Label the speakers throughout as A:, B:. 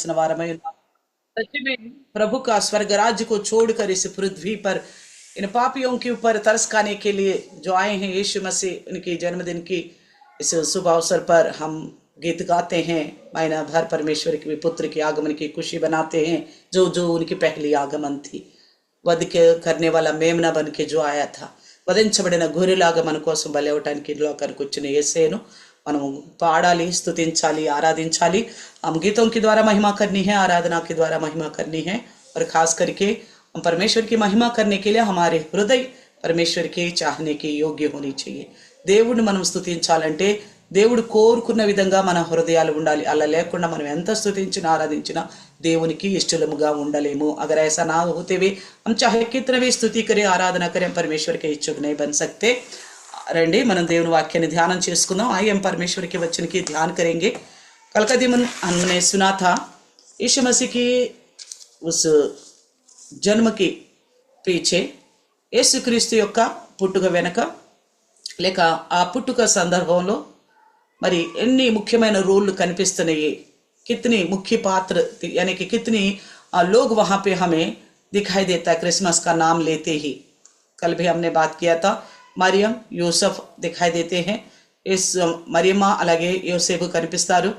A: ఉండాల్సిన వారమై ఉన్నాం. सच में प्रभु का स्वर्ग राज्य को छोड़कर इस पृथ्वी पर इन पापियों के ऊपर तरस खाने के लिए जो आए हैं यीशु मसीह, उनके जन्मदिन की इस शुभ अवसर पर हम गीत गाते हैं, महीना भर परमेश्वर के पुत्र के आगमन की खुशी बनाते हैं। जो जो उनकी पहली आगमन थी, वध के करने वाला मेमना बन के जो आया था, వధించబడిన గొర్రెలాగా మన కోసం బలి అవ్వటానికి లోకానికి వచ్చిన యేసేను మనం పాడాలి, స్తుతించాలి, आराధించాలి। हम गीतों के द्वारा महिमा करनी है, आराधना के द्वारा महिमा करनी है, और खास करके हम परमेश्वर की महिमा करने के लिए हमारे हृदय परमेश्वर के चाहने के योग्य होनी चाहिए। దేవుడిని మనం స్తుతించాలంటే దేవుడు కోరుకున్న విధంగా మన హృదయాలు ఉండాలి। అలా లేకుండా మనం ఎంత స్తుతించినా ఆరాధించినా దేవునికి ఇష్టలుగా ఉండలేము। अगर ऐसा ना होते हुए हम चाहे कितना भी स्तुति करें, आराधना करें, परमेश्वर के इच्छुक नहीं बन सकते। రండి మనం దేవుని వాక్యాన్ని ధ్యానం చేసుకుందాం। आइए हम परमेश्वर के वचन की ध्यान करेंगे। कल का दिन हमने सुना था यीशु मसीह की उस जन्म के पीछे యేసుక్రీస్తు యొక్క పుట్టుక వెనక లేక ఆ పుట్టుక సందర్భంలో మరి ఎన్ని ముఖ్యమైన రోళ్ళు కనిపిస్తున్నాయి, कितनी मुख्य पात्र यानी कि कितनी लोग वहाँ पे हमें दिखाई देता है क्रिसमस का नाम लेते ही। कल भी हमने बात किया था, मरियम యూసఫ్ दिखाई देते हैं। इस मरियमा అలాగే యోసేపు కనిపిస్తారు।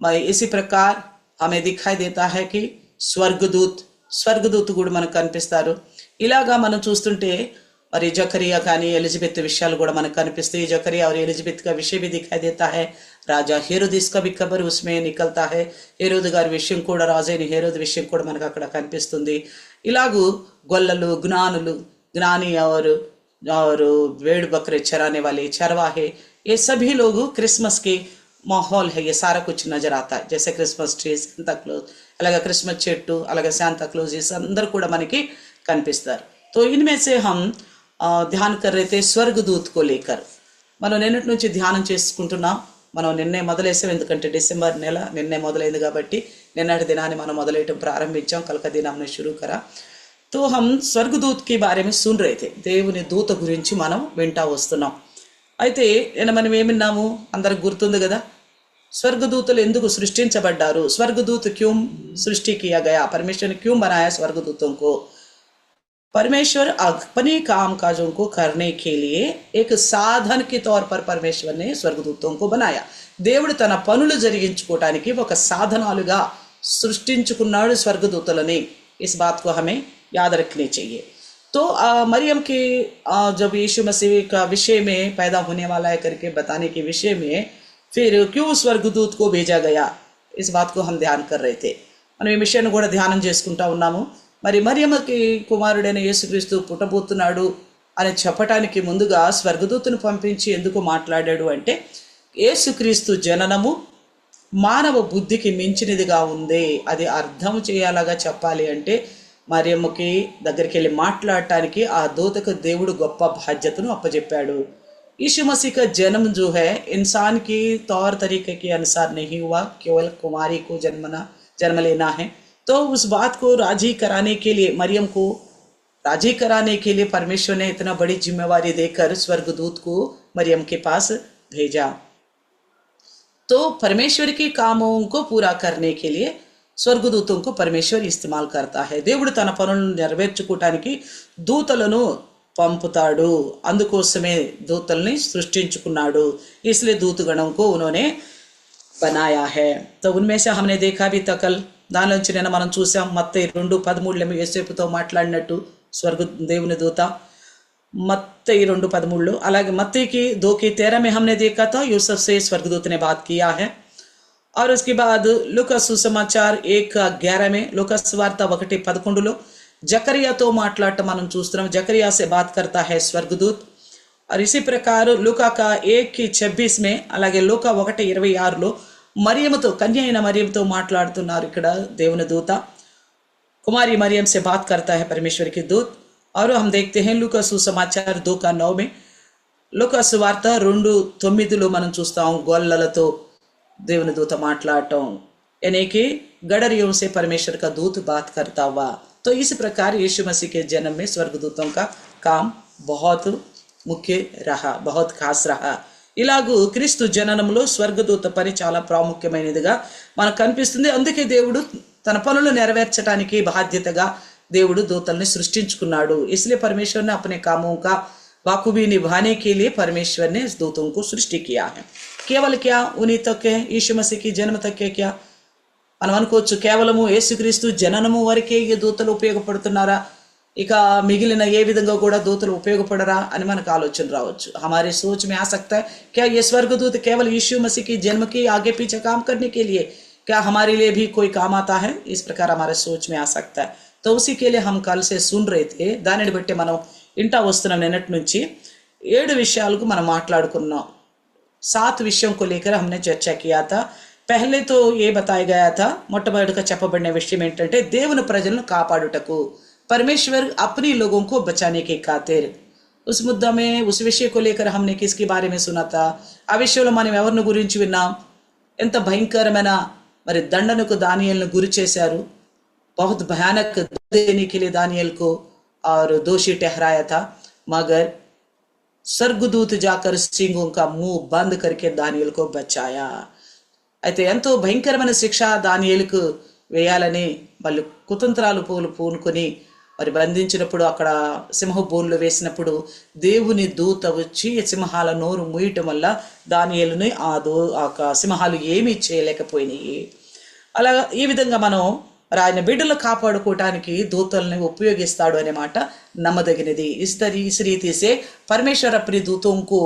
A: మరి इसी प्रकार हमें दिखाई देता है कि స్వర్గదూత్ కూడా మనకు కనిపిస్తారు। ఇలాగా మనం చూస్తుంటే మరి जकरिया కానీ एलिजाबेथ विषयाలు కూడా మనకు కనిపిస్తాయి। जकरिया और एलिजाबेथ का विषय भी दिखाई देता है। राजा हेरोदिस का भी खबर उसमें निकलता है। हेरोद గారి విషయం కూడా, రాజైన హేరోదు విషయం కూడా మనకు అక్కడ కనిపిస్తుంది। ఇలాగూ గొల్లలు, ज्ञानी और भेड़ बकरे चराने वाले चरवाहे, ये सभी लोग क्रिसमस के माहौल है, ये सारा कुछ नजर आता है। जैसे क्रिसमस ट्री, శాంతా క్లోజ్, అలాగే క్రిస్మస్ చెట్టు, అలాగే శాంతా క్లోజ్, ये అందరూ కూడా మనకి కనిపిస్తారు। तो इनमें से हम ध्यान कर रहे थे స్వర్గదూత్ को लेकर। మనం నిన్నటి నుంచి ధ్యానం చేసుకుంటున్నాం। మనం నిన్నే మొదలేసాం, ఎందుకంటే డిసెంబర్ నెల నిన్నే మొదలైంది కాబట్టి నిన్నటి దినాన్ని మనం మొదలెట్టడం ప్రారంభించాం। కల్ కా దిన్ हमने शुरू करा। तो हम స్వర్గదూత్ के बारे में सुन रहे थे। దేవుని దూత గురించి మనం వింటా వస్తున్నాం। అయితే మనం ఏమిన్నాము, అందరికి గుర్తుంది కదా, స్వర్గదూతలు ఎందుకు సృష్టించబడ్డారు, స్వర్గదూత్ क्यों सृष्टि किया गया, परमेश्वर ने क्यों बनाया स्वर्गदूतों को। परमेश्वर अपने काम काजों को करने के लिए एक साधन के तौर पर परमेश्वर ने स्वर्गदूतों को बनाया। దేవుడు తన పనులు జరిగించుకోవడానికి ఒక సాధనాలుగా సృష్టించుకున్నాడు స్వర్గదూతలని। इस बात को हमें याद रखनी चाहिए। तो मरियम के जब यीशु मसीह का विषय में पैदा होने वाला है करके बताने के विषय में फिर क्यों स्वर्गदूत को भेजा गया, इस बात को हम ध्यान कर रहे थे। మనం ఈ విషయాన్ని కూడా ధ్యానం చేసుకుంటా ఉన్నాము। మరి మరియమ్మకి కుమారుడైన యేసుక్రీస్తు పుట్టబోతున్నాడు అని చెప్పటానికి ముందుగా స్వర్గదూతను పంపించి ఎందుకు మాట్లాడాడు అంటే, యేసుక్రీస్తు జననము మానవ బుద్ధికి మించినదిగా ఉంది, అది అర్థం చేయాలగా చెప్పాలి అంటే మరియమ్మకి దగ్గరికి వెళ్ళి మాట్లాడటానికి ఆ దూతకు దేవుడు గొప్ప బాధ్యతను అప్పచెప్పాడు। यीशु मसीह का जन्म जो है इंसान की तौर तरीके के अनुसार नहीं हुआ, केवल कुमारी को जन्म लेना है। तो उस बात को राजी कराने के लिए, मरियम को राजी कराने के लिए परमेश्वर ने इतना बड़ी जिम्मेवारी देकर स्वर्गदूत को मरियम के पास भेजा। तो परमेश्वर के कामों को पूरा करने के लिए స్వర్గదూతం को परमेश्वर इस्तेमाल करता है। దేవుడు తన పనులను నెరవేర్చుకోవటానికి దూతలను పంపుతాడు, అందుకోసమే దూతల్ని సృష్టించుకున్నాడు। इसलिए दूतगणों को उन्होंने बनाया है। तो उनमें से हमने देखा भी तकल దానిలోంచి నేను మనం చూసాం మత్తయి 2:13 యేసేపుతో మాట్లాడినట్టు దేవుని దూత, मत्ती 2:13। అలాగే मत्ती की 2:13 में हमने देखा था यूसुफ से स्वर्गदूत ने बात किया है। और उसके बाद लूका सुसमाचार 1:11 में, लूका सुवार्త 1:11 जकरियाతో మాట్లాడటం మనం చూస్తున్నాం। जकरिया से बात करता है स्वर्गदूत। और इसी प्रकार लूका का 1:26 में, అలాగే లూకా 1:26లో మరియమ్మతో, కన్య అయిన మరియమ్మతో మాట్లాడుతున్నారు ఇక్కడ దేవుని దూత। कुमारी मरियम से बात करता है परमेश्वर की दूत। और हम देखते हैं लूका सुसमाचार 2:9 में, లూకా సువార్త 2:9లో మనం చూస్తాం గొల్లలతో దేవుని దూత మాట్లాడటం, यानी कि गडरियों से परमेश्वर का दूत बात करता हुआ। तो इस प्रकार यीशु मसीह के जन्म में स्वर्गदूतों का काम बहुत मुख्य रहा, बहुत खास रहा। ఇలాగూ క్రీస్తు జననంలో స్వర్గదూత పని చాలా ప్రాముఖ్యమైనదిగా మనకు కనిపిస్తుంది. అందుకే దేవుడు తన పనులు నెరవేర్చడానికి బాధ్యతగా దేవుడు దూతల్ని సృష్టించుకున్నాడు. इसलिए परमेश्वर ने अपने कामों का बाखूबी निभाने के लिए परमेश्वर ने इस दूतों को सृष्टि किया है. केवल क्या उन्हीं तक है, यीशु मसीह की जन्म तक है क्या మనం అనుకోవచ్చు, కేవలము యేసుక్రీస్తు జననము వరకే ఈ దూతలు ఉపయోగపడుతున్నారా, ఇక మిగిలిన ఏ విధంగా కూడా దూతలు ఉపయోగపడరా అని మనకు ఆలోచన రావచ్చు. हमारे सोच में आ सकता है क्या ये स्वर्गदूत केवल यीशु मसीह की जन्म की आगे पीछे काम करने के लिए, क्या हमारे लिए भी कोई काम आता है, इस प्रकार हमारे सोच में आ सकता है. तो उसी के लिए हम कल से सुन रहे थे. దానిని బట్టి మనం ఇంటా వస్తున్నాం. నిన్నటి నుంచి 7 విషయాలకు మనం మాట్లాడుకున్నాం. 7 విషయం को लेकर हमने चर्चा किया था. पहले तो ये बताया गया था, మొట్టమొదటిగా చెప్పబడిన విషయం ఏంటంటే దేవుని ప్రజలను కాపాడుటకు, परमेश्वर अपनी लोगों को बचाने के खातिर. उस मुद्दा में उस विषय को लेकर हमने किसके बारे में सुना था, ఆ విషయంలో మనం ఎవరిని గురించి విన్నాం, ఎంత భయంకరమైన మరి దండనకు దానియేలును గురి చేశారు. बहुत भयानक देने के लिए दानियल को और दोषी ठहराया था, मगर स्वर्गदूत जाकर सिंहों का मुंह बंद करके दानियल को बचाया. అయితే ఎంతో భయంకరమైన శిక్ష దానియేలుకు వేయాలని వాళ్ళు కుతంత్రాలు పూనుకొని మరి బంధించినప్పుడు, అక్కడ సింహ బోన్లో వేసినప్పుడు దేవుని దూత వచ్చి సింహాల నోరు మూయటం వల్ల దానియేలుని ఆ సింహాలు ఏమీ చేయలేకపోయినాయి. అలా ఈ విధంగా మనం ఆయన బిడ్డలు కాపాడుకోవటానికి దూతల్ని ఉపయోగిస్తాడు అనే మాట నమ్మదగినది. इस रीति से परमेश्वर अपने दूतों को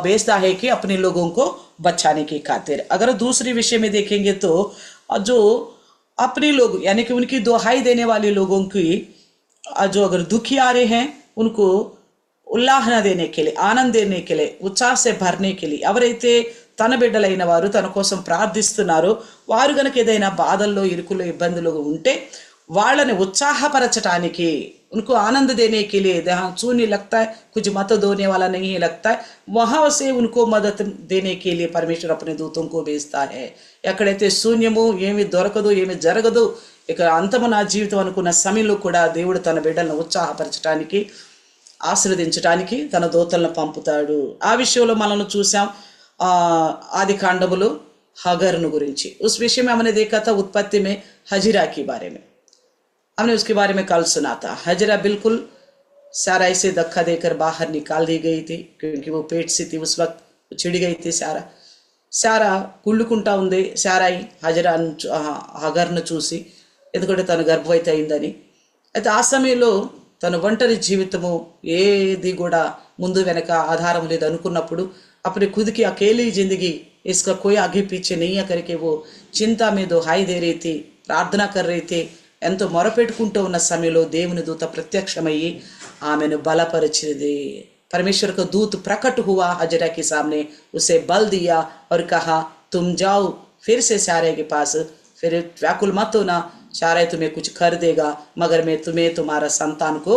A: भेजता है कि अपने लोगों को बचाने की खातिर. अगर दूसरी विषय में देखेंगे तो जो अपने लोग यानी कि उनकी दुहाई देने वाले लोगों की जो अगर दुखी आ रहे हैं उनको ఉల్లాహన देने के लिए, आनंद देने के लिए, उत्साह से भरने के लिए, ఎవరైతే తన బిడ్డలైన వారు తన కోసం ప్రార్థిస్తున్నారో వారు గనక ఏదైనా బాధల్లో, ఇరుకుల్లో, ఇబ్బందులు ఉంటే వాళ్ళని ఉత్సాహపరచడానికి, उनको आनंद देने के लिए, जहाँ शून्य लगता है, कुछ मत दोने वाला नहीं लगता है, वहाँ से उनको मदद देने के लिए परमेश्वर अपने दूतों को भेजता है. ఎక్కడైతే శూన్యము, ఏమి దొరకదు, ఏమి జరగదు, ఇక అంతము నా జీవితం అనుకున్న సమయంలో కూడా దేవుడు తన బిడ్డలను ఉత్సాహపరచడానికి, ఆశీర్వదించడానికి తన దూతలను పంపుతాడు. ఆ విషయంలో మనల్ని చూసాం आदि कांडमुलो हगरनु गुरिंची. उस विषय में हमने देखा था उत्पत्ति में हजरा के बारे में, हमने उसके बारे में कल सुना था. हजरा बिल्कुल साराई से धक्का देकर बाहर निकाल दी गई थी, क्योंकि वो पेट से थी उस वक्त, छिड़ गई थी. सारा కుళ్ళుకుంటా ఉంది. సారాయి హగర్ను చూసి, ఎందుకంటే తను గర్భవతి అయిందని. అయితే ఆ సమయంలో తన ఒంటరి జీవితము ఏది కూడా ముందు వెనక ఆధారం లేదు అనుకున్నప్పుడు अपने खुद की अकेली जिंदगी, इसका कोई आगे पीछे नहीं है करके वो चिंता में दुहाई दे रही थी, प्रार्थना कर रही थी. ఎంతో మొరపెట్టుకుంటూ ఉన్న సమయంలో దేవుని దూత ప్రత్యక్షమయ్యి ఆమెను బలపరిచింది. परमेश्वर का दूत प्रकट हुआ हजरा के सामने, उसे बल दिया और कहा तुम जाओ फिर से सारे के पास, फिर व्याकुल मत होना, सारे तुम्हें कुछ कर देगा, मगर मैं तुम्हें तुम्हारा संतान को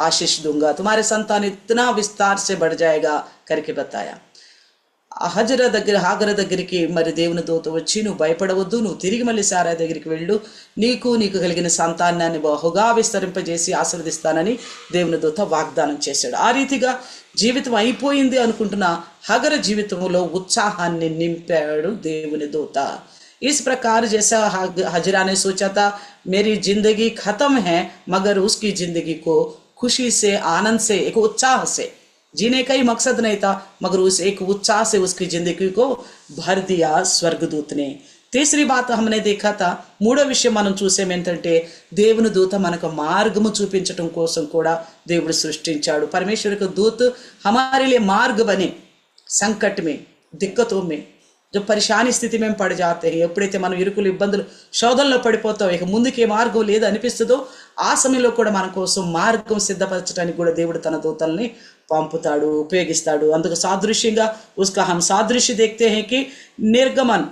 A: आशीष दूंगा, तुम्हारे संतान इतना विस्तार से बढ़ जाएगा करके बताया. హజర దగ్గర హాగర దగ్గరికి మరి దేవుని దూత వచ్చి నువ్వు భయపడవద్దు, నువ్వు తిరిగి మళ్ళీ సారా దగ్గరికి వెళ్ళు, నీకు కలిగిన సంతానాన్ని బహుగా విస్తరింపజేసి ఆశీర్వదిస్తానని దేవుని దూత వాగ్దానం చేశాడు. ఆ రీతిగా జీవితం అయిపోయింది అనుకుంటున్న హగర జీవితంలో ఉత్సాహాన్ని నింపాడు దేవుని దూత. इस प्रकार जैसा हजरा ने सोचा था मेरी जिंदगी खत्म है, मगर उसकी जिंदगी को खुशी से, आनंद से, एक उत्साह से जीने का ही मकसद नहीं था, मगर उस एक उत्साह से उसकी जिंदगी को भर दिया स्वर्गदूत ने. तीसरी बात हमने देखा था, మూడో విషయం మనం చూసేమేంటంటే దేవుని దూత మనకు మార్గము చూపించడం కోసం కూడా దేవుడు సృష్టించాడు. परमेश्वर का दूत हमारे लिए मार्ग बने. संकट में, दिक्कतों में, जो परेशानी స్థితి మేము పడి जाते हैं, ఎప్పుడైతే మనం ఇరుకులు, ఇబ్బందులు, శోధనలో పడిపోతాం, ఇక ముందుకే మార్గం లేదు అనిపిస్తుందో ఆ సమయంలో కూడా మన కోసం మార్గం సిద్ధపరచడానికి కూడా దేవుడు తన దూతల్ని పంపుతాడు, ఉపయోగిస్తాడు. అందుకు సాదృశ్యంగా उसका हम सादृश्य देखते हैं कि निर्गमन,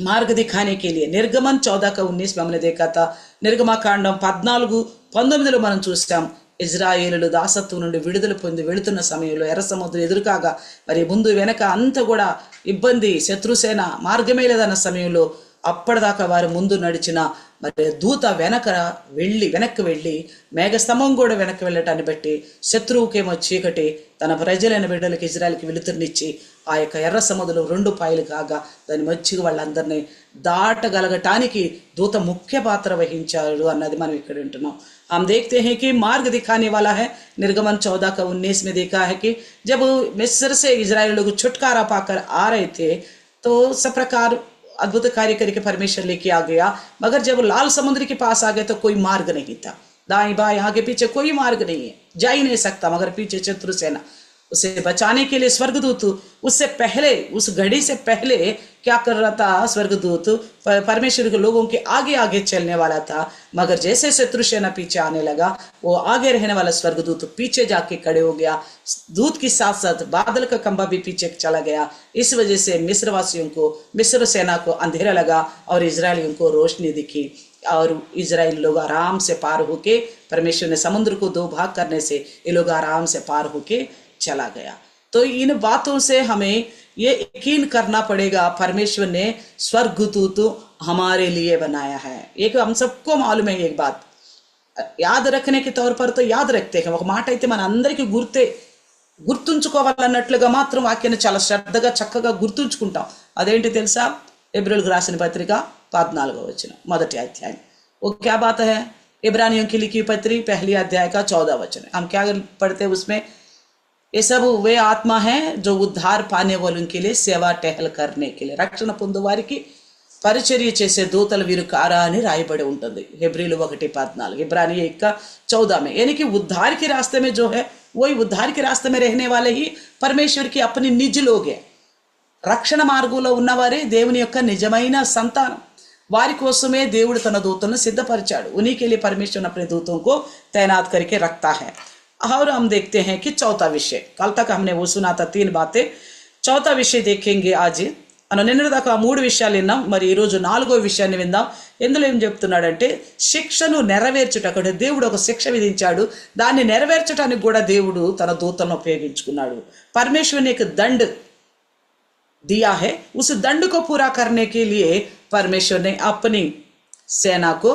A: मार्ग दिखाने के लिए, निर्गमन 14:19 में हमने देखा था. నిర్గమకాండం 14:19 మనం చూస్తాం. ఇజ్రాయేలులు దాసత్వం నుండి విడుదల పొంది వెళుతున్న సమయంలో ఎర్ర సముద్రం ఎదురుకాగా మరి ముందు వెనక అంతా కూడా ఇబ్బంది, శత్రుసేన, మార్గమే లేదన్న సమయంలో అప్పటిదాకా వారి ముందు నడిచిన మరి దూత వెనక్కి వెళ్ళి మేఘస్తంభం కూడా వెనక్కి వెళ్ళటాన్ని బట్టి శత్రువుకేమో చీకటి, తన ప్రజలైన బిడ్డలకి ఇజ్రాయెల్కి వెలుతురునిచ్చి ఆ యొక్క ఎర్ర సముద్రం 2 పాయలు కాగా దాని మధ్యకి వాళ్ళందరినీ దాటగలగటానికి దూత ముఖ్య పాత్ర వహించాడు అన్నది మనం ఇక్కడ వింటున్నాం. हम देखते हैं कि मार्ग दिखाने वाला है. निर्गमन 14 का 19 में देखा है कि जब मिस्र से इजराइल लोग छुटकारा पाकर आ रहे थे तो सब प्रकार अद्भुत कार्य करके परमेश्वर लेके आ गया, मगर जब लाल समुद्र के पास आ गए तो कोई मार्ग नहीं था. दाएं बाएं आगे पीछे कोई मार्ग नहीं है, जा ही नहीं सकता. मगर पीछे शत्रु सेना, उसे बचाने के लिए स्वर्गदूत उससे पहले, उस घड़ी से पहले क्या कर रहा था? स्वर्गदूत परमेश्वर के लोगों के आगे आगे चलने वाला था. मगर जैसे शत्रु सेना पीछे आने लगा, वो आगे रहने वाला स्वर्गदूत पीछे जाके खड़े हो गया. दूत के साथ साथ बादल का खंभा भी पीछे चला गया. इस वजह से मिस्रवासियों को, मिस्र सेना को अंधेरा लगा और इजरायलियों को रोशनी दिखी और इजराइल लोग आराम से पार होके, परमेश्वर ने समुद्र को 2 भाग करने से ये लोग आराम से पार होके चला गया. तो इन बातों से हमें ये यकीन करना पड़ेगा, परमेश्वर ने स्वर्गदूत हमारे लिए बनाया है. एक हम सबको मालूम है, एक बात याद रखने के तौर पर तो याद रखते हैं. ఒక మాట అయితే మన అందరికీ గుర్తుంచుకోవాలన్నట్లుగా మాత్రం వాక్యాన్ని చాలా శ్రద్ధగా చక్కగా గుర్తుంచుకుంటాం. అదేంటి తెలుసా? ఎబ్రిల్కి రాసిన పత్రిక 14వ వచనం, మొదటి అధ్యాయం. वो क्या बात है? इब्रानियों की लिखी पत्री 1 अध्याय का 14 वचन. हम क्या पढ़ते हैं उसमें? ये सब वे आत्मा है जो उद्धार पाने वालों के लिए सेवा टहल करने के लिए, రక్షణ పొందు వారికి పరిచర్య చేసే దూతలు వీరు కారా అని రాయబడి ఉంటుంది. हेब्रील 1:14, इब्रानी 1:14 में. यानी कि उद्धार के रास्ते में जो है, वही उद्धार के रास्ते में रहने वाले ही परमेश्वर की अपनी निज लोग हैं. రక్షణ మార్గంలో ఉన్నవారే దేవుని యొక్క నిజమైన సంతానం. వారి కోసమే దేవుడు తన దూతలను సిద్ధపరిచాడు. उन्हीं के लिए परमेश्वर अपने दूतों को तैनात करके रखता है. और हम देखते हैं कि चौथा विषय, कल तक हमने वो सुना था 3 बातें. चौथा विषय देखेंगे आज. నిన్న దాకా 3 విషయాలు విన్నాం, మరి ఈరోజు 4వ విషయాన్ని విందాం. ఎందులో ఏం చెప్తున్నాడంటే, శిక్షను నెరవేర్చుటకు దేవుడు ఒక శిక్ష విధించాడు, దాన్ని నెరవేర్చడానికి కూడా దేవుడు తన దూతలను ఉపయోగించుకున్నాడు. परमेश्वर ने एक दंड दिया है, उस दंड को पूरा करने के लिए परमेश्वर ने अपनी सेना को,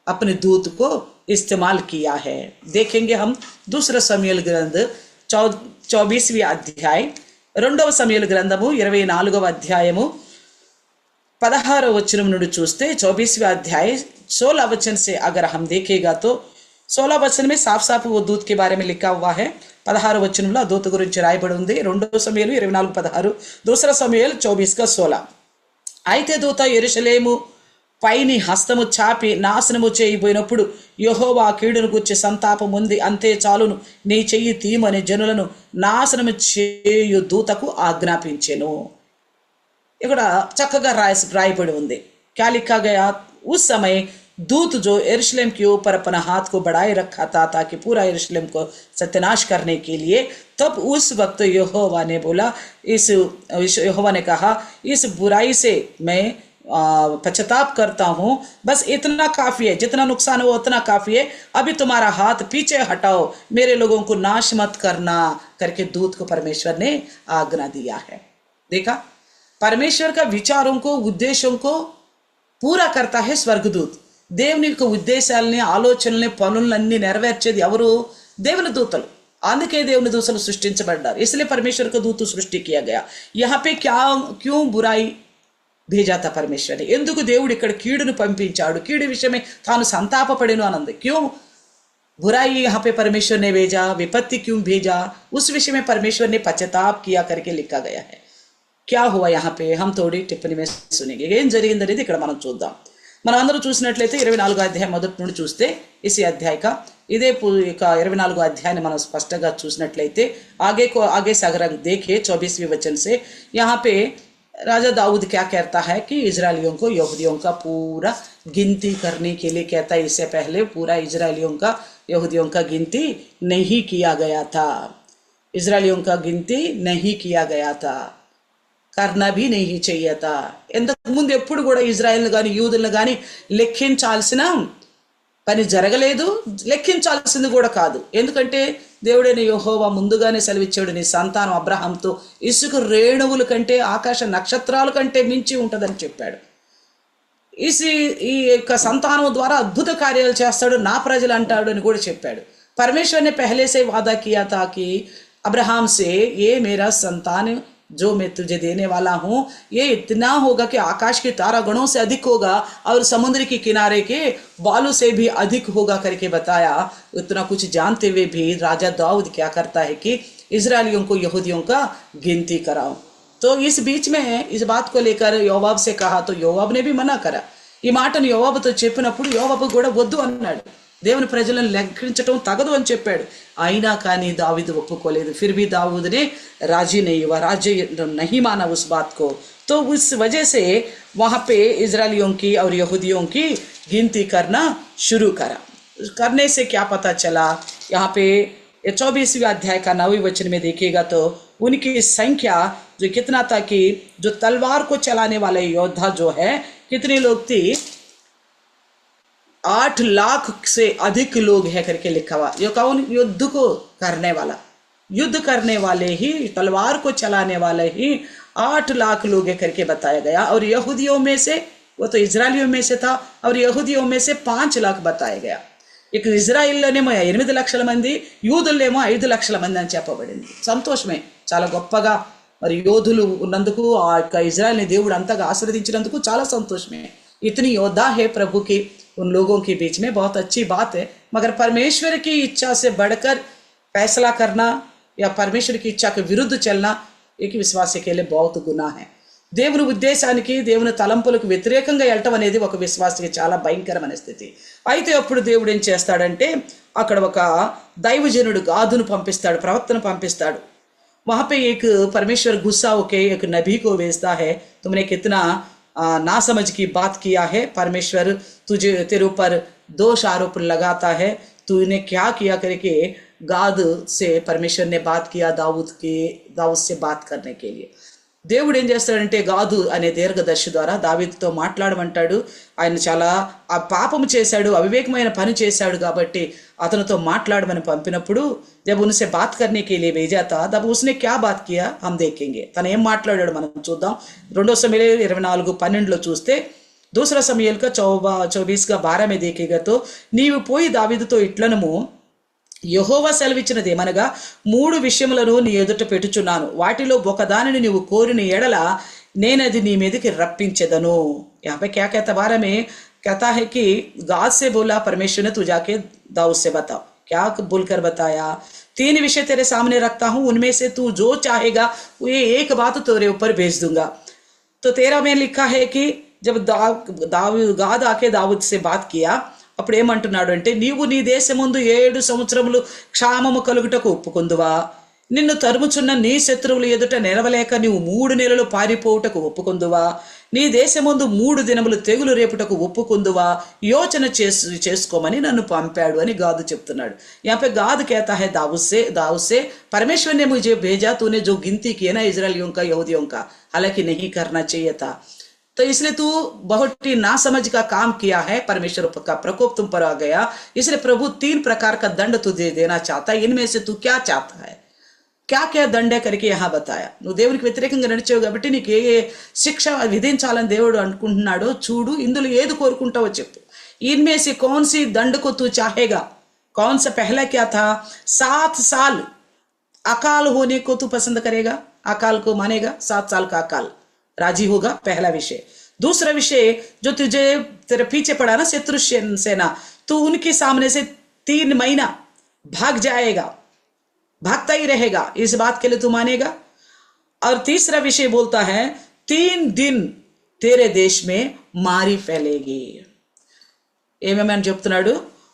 A: अपने दूत को इस्तेमाल किया है. देखेंगे हम दूसरा समूएल ग्रंथ 24वीं अध्याय, 2వ సమూయేలు గ్రంథము 24వ అధ్యాయము 16వ वचन నుండి చూస్తే 24वां अध्याय 16 वचन से अगर हम देखेगा तो 16 वचन में साफ साफ वो दूत के बारे में लिखा हुआ है. 16వ వచనంలో దూత గురించి రాయబడి ఉంది. 2వ సమూయేలు 24:16, दूसरा సమూయేలు 24:16. అయితే దూత యెరూషలేము పైని హస్తము చాపి నాశనము చేయబోయినప్పుడు యెహోవా కీడును గురించి సంతాపం ఉంది, అంతే చాలును, నీ చెయ్యి తీయమని జనులను నాశనము చేయు దూతకు ఆజ్ఞాపించెను. ఇక్కడ చక్కగా రాయబడి ఉంది. क्या लिखा गया? उस समय दूत जो यरूशलेम के ऊपर अपना हाथ को बढ़ाए रखा था ताकि पूरा यरूशलेम को सत्यानाश करने के लिए, तब उस वक्त यहोवा ने बोला, यहोवा ने कहा, इस बुराई से मैं पश्चाताप करता हूँ, बस इतना काफ़ी है, जितना नुकसान हो उतना काफ़ी है, अभी तुम्हारा हाथ पीछे हटाओ, मेरे लोगों को नाश मत करना करके दूत को परमेश्वर ने आज्ञा दिया है. देखा, परमेश्वर का विचारों को, उद्देश्यों को पूरा करता है स्वर्गदूत. దేవుని యొక్క ఉద్దేశాలని, ఆలోచనల్ని, పనులన్నీ నెరవేర్చేది ఎవరు? దేవుని దూతలు. అందుకే దేవుని దూతలు సృష్టించబడ్డారు. इसलिए परमेश्वर का दूत सृष्टि किया गया. यहाँ पे क्यों बुराई भेजा था परमेश्वर ने? ఎందుకు దేవుడు ఇక్కడ కీడును పంపించాడు? కీడు విషయమే తాను సంతాపపడెను అనంది. क्यों बुराई यहाँ पे परमेश्वर ने भेजा? विपत्ति क्यों भेजा? उस विषय में परमेश्वर ने पश्चाताप किया करके लिखा गया है. क्या हुआ यहाँ पे? हम थोड़ी टिप्पणी में सुनेंगे. ఏం జరిగిందనేది ఇక్కడ మనం చూద్దాం. మనం అందరూ చూసినట్లయితే 24వ అధ్యాయం మొదటి నుండి చూస్తే इसी अध्याय का इधे 24వ अध्याय మనం స్పష్టంగా చూసినట్లయితే आगे से अगर देखें 24वें वचन से, यहाँ पे राजा दाऊद क्या कहता है कि इजरायलियों को, यहूदियों का पूरा गिनती करने के लिए कहता है. इससे पहले पूरा इजरायलियों का, यहूदियों का गिनती नहीं किया गया था. इजरायलियों का गिनती नहीं किया गया था, करना भी नहीं चाहिए था. ఇంతకు ముందు ఎప్పుడు కూడా ఇజ్రాయెల్ని కానీ యూదులను కానీ లెక్కించాల్సిన పని జరగలేదు, లెక్కించాల్సింది కూడా కాదు. ఎందుకంటే దేవుడైన యెహోవా ముందుగానే సెలవిచ్చాడు, నీ సంతానం అబ్రహాంతో ఇసుక రేణువుల కంటే, ఆకాశ నక్షత్రాల కంటే మించి ఉంటుందని చెప్పాడు. ఈ యొక్క సంతానం ద్వారా అద్భుత కార్యాలు చేస్తాడు, నా ప్రజలు అంటాడు అని కూడా చెప్పాడు. परमेश्वर ने पहले से वादा किया था कि अब्राहम से ये मेरा संतान जो मैं तुझे देने वाला हूँ ये इतना होगा कि आकाश के तारा गणों से अधिक होगा और समुद्र के किनारे के बालू से भी अधिक होगा करके बताया। उतना कुछ जानते हुए भी राजा दाऊद क्या करता है कि इजरायलियों को यहूदियों का गिनती कराओ। तो इस बीच में इस बात को लेकर योवाब से कहा तो योवाब ने भी मना करा। ఈ మాటను యోవాబుతో చెప్పినప్పుడు యోవాబు కూడా వద్దు అన్నాడు, దేవుని ప్రజలను లెక్కించడం తగదు అని చెప్పాడు. అయినా కానీ दाऊद ఒప్పుకోలేదు. फिर भी दाऊद ने राजी नहीं हुआ, राजी नहीं माना उस बात को। तो उस वजह से वहाँ पे इजरायलियों की और यहूदियों की गिनती करना शुरू करा। करने से क्या पता चला, यहाँ पे 24वें अध्याय का 9वें वचन में देखिएगा तो उनकी संख्या जो कितना था कि जो तलवार को चलाने वाले योद्धा जो है कितने लोग थी, 8 लाख से अधिक लोग है करके लिखा हुआ। ये कौन? युद्ध को करने वाला, युद्ध करने वाले ही, तलवार को चलाने वाले ही 8 लाख लोग है करके बताया गया। और यहूदियों में से, वो तो इजरायलियों में से था, और यहूदियों में से 5 लाख बताया गया। ఇక ఇజ్రాయిల్లోనేమో 8 లక్షల మంది, యూదుల్లేమో 5 లక్షల మంది అని చెప్పబడింది. సంతోషమే, చాలా గొప్పగా మరి యోధులు ఉన్నందుకు ఆ యొక్క ఇజ్రాయిల్ని దేవుడు అంతగా ఆశీర్వదించినందుకు చాలా సంతోషమే. इतनी योद्धा है प्रभु की उन लोगों के बीच में, बहुत अच्छी बात है। मगर परमेश्वर की इच्छा से बढ़कर फैसला करना या परमेश्वर की इच्छा के विरुद्ध चलना एक विश्वासी के लिए बहुत गुनाह है. దేవుని ఉద్దేశానికి, దేవుని తలంపులకు వ్యతిరేకంగా వెళ్ళటం అనేది ఒక విశ్వాసికి చాలా భయంకరమైన స్థితి. అయితే అప్పుడు దేవుడు ఏం చేస్తాడంటే అక్కడ ఒక దైవజనుడు గాదును పంపిస్తాడు, ప్రవక్తను పంపిస్తాడు. वहाँ पे एक परमेश्वर गुस्सा होके एक नबी को भेजता है, तुमने कितना ना समझ की बात किया है, परमेश्वर तुझे तेरे ऊपर दोष आरोप लगाता है, तूने क्या किया करके गाद से परमेश्वर ने बात किया दाऊद से बात करने के लिए. దేవుడు ఏం చేస్తాడంటే గాదు అనే దీర్ఘదర్శి ద్వారా దావీదుతో మాట్లాడమంటాడు. ఆయన చాలా ఆ పాపము చేశాడు, అవివేకమైన పని చేశాడు కాబట్టి అతనితో మాట్లాడమని పంపినప్పుడు जब उनसे बात करने के लिए भेजा था तब उसने क्या बात किया हम देखेंगे. తను ఏం మాట్లాడాడు మనం చూద్దాం. 2 సమూయేలు 24:12 చూస్తే दूसरा సమూయేలు 24:12 में देखेगा तो నీవు పోయి దావీదుతో ఇట్లనము, యెహోవా సెలవిచ్చినదేమనగా 3 విషయములను నీ ఎదుట పెట్టుచున్నాను, వాటిలో ఒకదానిని నీవు కోరిన ఎడల నేనది నీ మీదకి రప్పించెదను. यहाँ पे क्या कहता बारे में कहता है कि गाद से बोला परमेश्वर ने, तू जाके दाऊद से बताओ. क्या बोलकर बताया? 3 विषय तेरे सामने रखता हूँ, उनमें से तू जो चाहेगा ये एक बात तेरे ऊपर भेज दूंगा. तो 13 में लिखा है कि जब गाद आके दाऊद से बात किया అప్పుడు ఏమంటున్నాడు అంటే, నీవు నీ దేశముందు 7 సంవత్సరములు క్షామము కలుగుటకు ఒప్పుకొందువా, నిన్ను తరుముచున్న నీ శత్రువులు ఎదుట నిలవలేక నీవు 3 నెలలు పారిపోవుటకు ఒప్పుకొందువా, నీ దేశముందు 3 దినములు తెగులు రేపుటకు ఒప్పుకొందువా, యోచన చేసుకోమని నన్ను పంపాడు అని గాదు చెప్తున్నాడు. यहाँ पे गाद कहता है दाऊद से परमेश्वर ने मुझे भेजा, तूने जो गिनती की है ना इजरायलियों का, यहूदियों का, हालांकि नहीं करना चाहिए था, तो इसलिए तू बहुत ही नासमझ का काम किया है, परमेश्वर का प्रकोप तुम पर आ गया, इसलिए प्रभु 3 प्रकार का दंड तुझे देना चाहता है, इनमें से तू क्या चाहता है, क्या क्या दंड है करके यहाँ बताया. నువ్వు దేవునికి వ్యతిరేకంగా నడిచావు కాబట్టి నీకు ఏ శిక్ష విధించాలని దేవుడు అనుకుంటున్నాడో చూడు, ఇందులో ఏది కోరుకుంటావో చెప్పు. इनमें से कौन सी दंड को तू चाहेगा? कौन सा पहला क्या था? 7 साल अकाल होने को तू पसंद करेगा, अकाल को मानेगा, 7 साल का अकाल राजी होगा, पहला विषय. दूसरा विषय जो तुझे तेरे पीछे पड़ा ना शत्रु सेना, तो उनके सामने से 3 महीना भाग जाएगा, भागता ही रहेगा, इस बात के लिए तू मानेगा. और तीसरा विषय बोलता है 3 दिन तेरे देश में मारी फैलेगी. ఏమేమని చెప్తున్నాడు?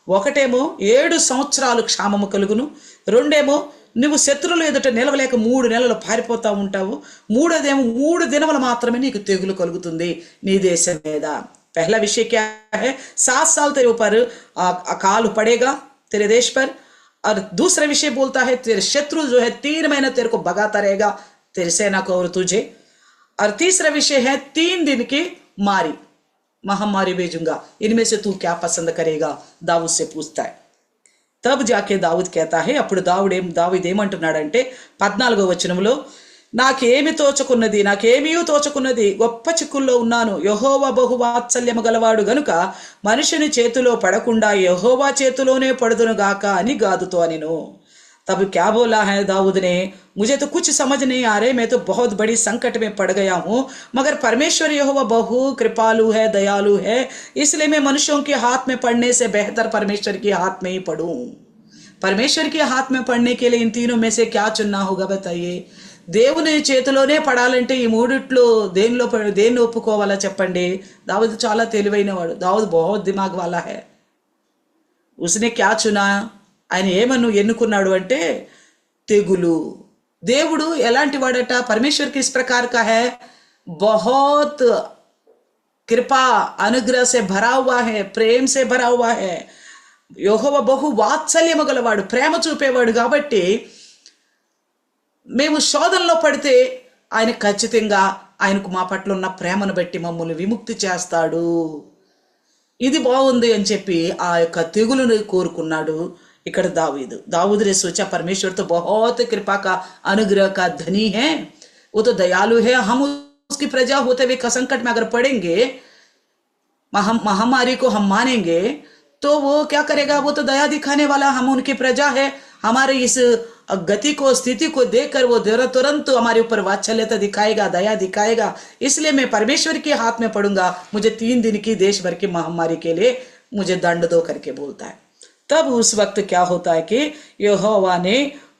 A: ఒకటేమో 7 సంవత్సరాలు క్షామము కలుగును, రెండేమో నువ్వు శత్రువుల ఎదుట నిలవలేక 3 నెలలు పారిపోతా ఉంటావు, మూడోదేమో 3 దినములు మాత్రమే నీకు తెగులు కలుగుతుంది నీ దేశం మీద. पहला विषय क्या है? 7 साल तेरे ऊपर अकाल पड़ेगा तेरे देश पर. और दूसरा विषय बोलता है तेरे शत्रु जो है 3 महीने तेरे को भगाता रहेगा, तेरी सेना को और तुझे. और तीसरा विषय है 3 दिन की मारी, महामारी भेजूंगा, इनमें से तू क्या पसंद करेगा, दाऊद से पूछता है. तब जाके दाऊद कहता है, అప్పుడు దావీదు ఏమంటున్నాడంటే 14వ వచనంలో, నాకేమి తోచుకున్నది, నాకేమీ తోచుకున్నది, గొప్ప చిక్కుల్లో ఉన్నాను. యెహోవా బహువాత్సల్యము గలవాడు గనుక మనుషుని చేతిలో పడకుండా యెహోవా చేతిలోనే పడుదునుగాక అని గాదుతో అనెను. तब क्या बोला है दाऊद ने, मुझे तो कुछ समझ नहीं आ रहे, मैं तो बहुत बड़ी संकट में पड़ गया हूँ, मगर परमेश्वर यहोवा बहु कृपालु है, दयालु है, इसलिए मैं मनुष्यों के हाथ में पड़ने से बेहतर परमेश्वर के हाथ में ही पढ़ूं. परमेश्वर के हाथ में पढ़ने के लिए इन तीनों में से क्या चुनना होगा बताइए. దేవుని చేతిలోనే పడాలంటే ఈ మూడిట్లో దేన్ని ఒప్పుకోవాలా చెప్పండి. దావూద్ చాలా తెలివైనవాడు. దావూద్ బహుత్ దిమాగ్ వాలా హై. ఉస్నే క్యా చునా, ఆయన ఏమను ఎన్నుకున్నాడు అంటే తెగులు. దేవుడు ఎలాంటి వాడట, परमेश्वर किस प्रकार का है, बहुत कृपा अनुग्रह से भरा हुआ है, प्रेम से भरा हुआ है. యెహోవా బహు వాత్సల్యము గలవాడు, ప్రేమ చూపేవాడు. కాబట్టి మేము శోధనలో పడితే ఆయన ఖచ్చితంగా ఆయనకు మా పట్ల ఉన్న ప్రేమను బట్టి మమ్మల్ని విముక్తి చేస్తాడు. ఇది బాగుంది అని చెప్పి ఆ యొక్క తెగులుని కోరుకున్నాడు ఇక్కడ दाऊद ने सोचा परमेश्वर तो बहुत कृपा का अनुग्रह का धनी है, वो तो दयालु है, हम उसकी प्रजा होते हुए संकट में अगर पड़ेंगे, महामारी को हम मानेंगे तो वो क्या करेगा, वो तो दया दिखाने वाला, हम उनकी प्रजा है, हमारे इस गति को स्थिति को देखकर वो तुरंत हमारे ऊपर वात्सल्यता दिखाएगा, दया दिखाएगा. इसलिए मैं परमेश्वर के हाथ में पड़ूंगा, मुझे 3 दिन की देश भर की महामारी के लिए मुझे दंड दो करके बोलता है. तब उस वक्त क्या होता है कि यहोवा ने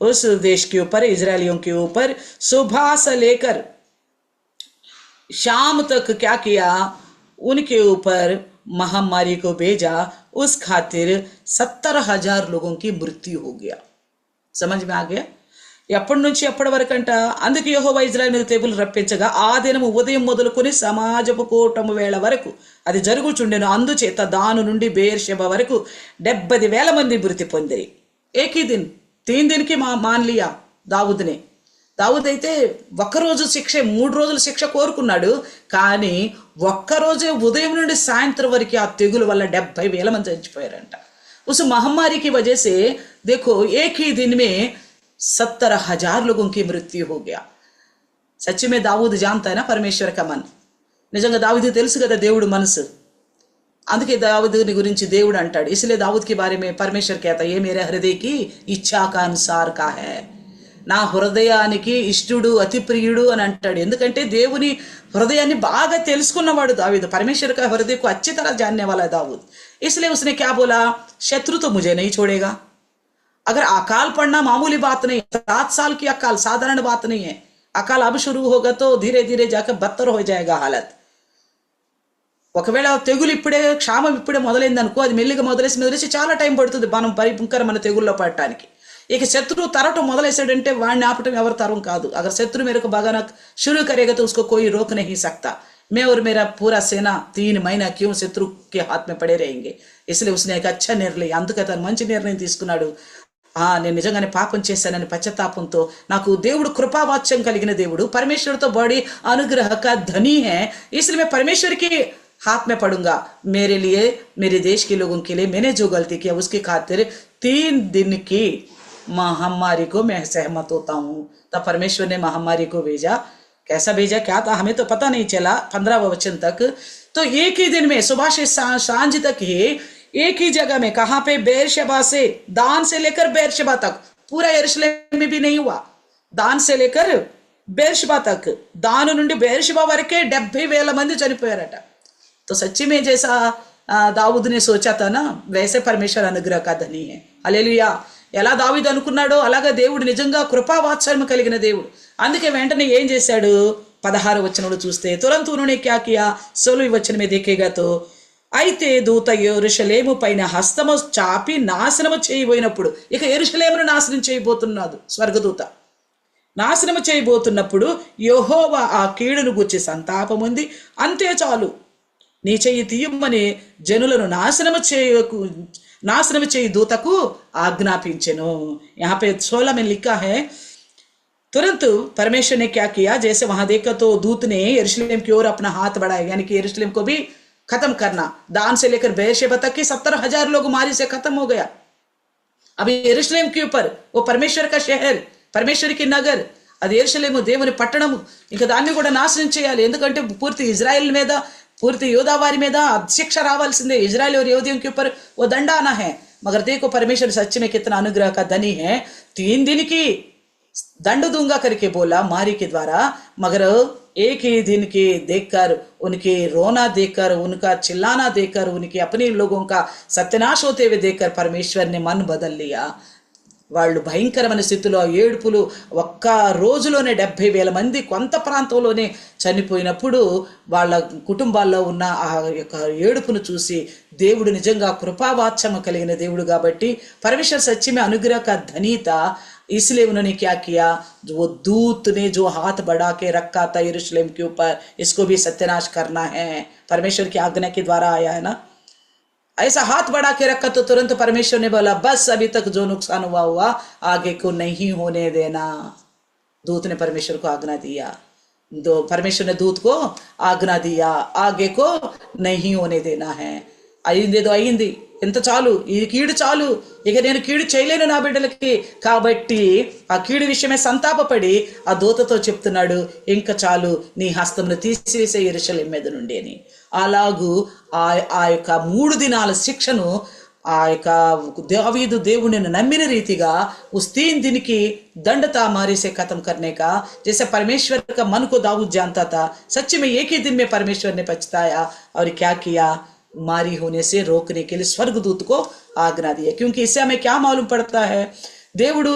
A: उस देश के ऊपर, इजरायलियों के ऊपर सुबह से लेकर शाम तक क्या किया, उनके ऊपर महामारी को भेजा. उस खातिर 70,000 लोगों की मृत्यु हो गया. समझ में आ गया. ఎప్పటి నుంచి ఎప్పటి వరకంట, అందుకు యెహోవా ఇజ్రాయెల్ మీద తెగులు రప్పించగా ఆ దినము ఉదయం మొదలుకొని సమాజపు కూటము వేళ వరకు అది జరుగుచుండెను. అందుచేత దాను నుండి బేర్షెబ వరకు 70,000 మంది మృతి పొందిరి. ఏకీ దిన్ 3 दिन की मान लिया దావుద్నే. దావుద్ అయితే ఒక్కరోజు శిక్ష, 3 రోజుల శిక్ష కోరుకున్నాడు. కానీ ఒక్కరోజే ఉదయం నుండి సాయంత్రం వరకు ఆ తెగులు వల్ల 70,000 మంది చచ్చిపోయారంట. उस महामारी की वजह से देखो एक ही दिन में 70,000 लोगों की मृत्यु हो गया. सच में दाऊद जानता है ना परमेश्वर का मन. నిజంగా దావీదు తెలుసు కదా దేవుడు మనసు. అందుకే దావీదుని గురించి దేవుడు అంటాడు, इसलिए दाऊद के बारे में परमेश्वर कहता है, ये मेरे हृदय की इच्छा का अनुसार का है. నా హృదయానికి ఇష్టుడు, అతి ప్రియుడు అని అంటాడు. ఎందుకంటే దేవుని హృదయాన్ని బాగా తెలుసుకున్నవాడు దావీదు. परमेश्वर का हृदय को अच्छी तरह जानने वाला दाऊद. इसलिए उसने क्या बोला, शत्रु तो मुझे नहीं छोड़ेगा. अगर अकाल पड़ना मामूली बात नहीं, 7 साल की अकाल साधारण बात नहीं है. अकाल अब शुरू होगा तो धीरे धीरे जाकर बदतर हो जाएगा हालत. ఒకవేళ తెగులు ఇప్పుడే, క్షామం ఇప్పుడే మొదలైంది అనుకో, అది మెల్లిగా మొదలేసి చాలా టైం పడుతుంది మనం భయంకరమైన తెగుల్లో పడటానికి. ఇక శత్రువు తరటం మొదలేసాడంటే వాడిని ఆపటం ఎవరి తరం కాదు. अगर शत्रु मेरे को भगाना शुरू करेगा तो उसको कोई रोक नहीं सकता. मैं और मेरा पूरा सेना 3 महीना क्यों शत्रु के हाथ में पड़े रहेंगे. इसलिए उसने एक अच्छा निर्णय, అందుకే తను మంచి నిర్ణయం తీసుకున్నాడు. నేను నిజంగానే పాపం చేశానని పశ్చాత్తాపంతో, నాకు దేవుడు కృపావాత్సల్యం కలిగిన దేవుడు, परमेश्वर तो बड़ी अनुग्रह का धनी है, इसलिए मैं परमेश्वर के हाथ में पड़ूंगा. मेरे लिए, मेरे देश के लोगों के लिए मैंने जो गलती किया उसकी खातिर 3 दिन की महामारी को मैं सहमत होता हूँ. तब परमेश्वर ने महामारी को भेजा. कैसा भेजा, क्या था, हमें तो पता नहीं चला. 15वां वचन तक तो एक ही दिन में सुबह से सांझ तक ही एक ही जगह में, कहाँ पे, बेरशेबा से, दान से लेकर बेरशेबा तक, पूरा यरूशलेम में भी नहीं हुआ, दान से लेकर बेरशेबा तक, दान నుండి बेरशेबा వరకే 70,000 మంది చనిపోయారట. तो सच्ची में जैसा दाऊद ने सोचा था ना, वैसे परमेश्वर अनुग्रह का धनी है. హల్లెలూయా. ఎలా దావీదు అనుకున్నాడో అలాగా దేవుడు నిజంగా కృపావాత్సల్యం కలిగిన దేవుడు. అందుకే వెంటనే ఏం చేశాడు, 16 వచనంలో చూస్తే, तुरंत उन्होंने क्या किया, 16वें वचन में देखेगा तो, అయితే దూత యెరూషలేము పైన హస్తము చాపి నాశనము చేయబోయినప్పుడు, ఇక యెరూషలేమును నాశనం చేయబోతున్నాడు స్వర్గదూత. నాశనము చేయబోతున్నప్పుడు యెహోవా ఆ కీడును గురించి సంతాపముంది, అంతే చాలు, నీ చెయ్యి తీయమని జనులను నాశనము చేయి దూతకు ఆజ్ఞాపించెను. यहाँ पे 16 में लिखा है, तुरंत परमेश्वर ने क्या किया, जैसे वहां देखा तो दूत ने यरूशलेम की ओर अपना हाथ बढ़ाया, यानी कि यरूशलेम को भी खत्म करना. दान से लेकर बेरशेबा तक के 70,000 लोग मारी से खत्म हो गया. अभी यरूशलेम के ऊपर वो परमेश्वर का शहर, परमेश्वर की नगर, అది యెరూషలేము దేవుని పట్టణము, ఇంకా దాన్ని కూడా నాశనం చేయాలి. ఎందుకంటే పూర్తి ఇజ్రాయెల్ మీద, पूर्ति योद्धा वारी में शिक्षा रावाल्सिंदे। इजराइल और यहूदियों के ऊपर वो दंड आना है। मगर देखो परमेश्वर सच में कितना अनुग्रह का धनी है। 3 दिन की दंड दूंगा करके बोला मारी के द्वारा, मगर एक ही दिन के देखकर, उनके रोना देखकर, उनका चिल्लाना देखकर, उनके अपने लोगों का सत्यानाश होते हुए देखकर परमेश्वर ने मन बदल लिया। వాళ్ళు భయంకరమైన స్థితిలో ఏడుపులు, ఒక్క రోజులోనే 70,000 మంది కొంత ప్రాంతంలోనే చనిపోయినప్పుడు వాళ్ళ కుటుంబాల్లో ఉన్న ఆ యొక్క ఏడుపును చూసి దేవుడు నిజంగా కృపావాత్సల్యం కలిగిన దేవుడు కాబట్టి परमेश्वर सच्ची में अनुग्रह का धनी था। इसलिए उन्होंने क्या किया, वो दूत ने जो हाथ बढ़ा के रखा था यरूशलेम के ऊपर, इसको भी सत्यानाश करना है, परमेश्वर की आज्ञा के द्वारा आया है ना। ऐसा हाथ बढ़ा के रखा तो तुरंत परमेश्वर ने बोला बस अभी तक जो नुकसान हुआ आगे को नहीं होने देना। दूत ने परमेश्वर को आज्ञा दिया, परमेश्वर ने दूत को आज्ञा दिया, आगे को नहीं होने देना है। అయిందేదో అయింది, ఎంత చాలు, ఈ కీడు చాలు, ఇక నేను కీడు చేయలేను నా బిడ్డలకి. కాబట్టి ఆ కీడు విషయమే సంతాపపడి ఆ దూతతో చెప్తున్నాడు, ఇంకా చాలు, నీ హస్తమును తీసివేసే యెరూషలేము మీద నుండి అని. అలాగూ ఆ యొక్క 3 దినాల శిక్షను ఆ యొక్క दावीद దేవుని నమ్మిన రీతిగా उस 3 दिन की दंड था मारे से खत्म करने का। जैसे परमेश्वर का मन को दाऊद जानता था, सच्ची में एक ही दिन में परमेश्वर ने पछताया और क्या किया, मारी होने से रोकने के लिए स्वर्गदूत को आज्ञा दिया। क्योंकि इससे हमें क्या मालूम पड़ता है, దేవుడు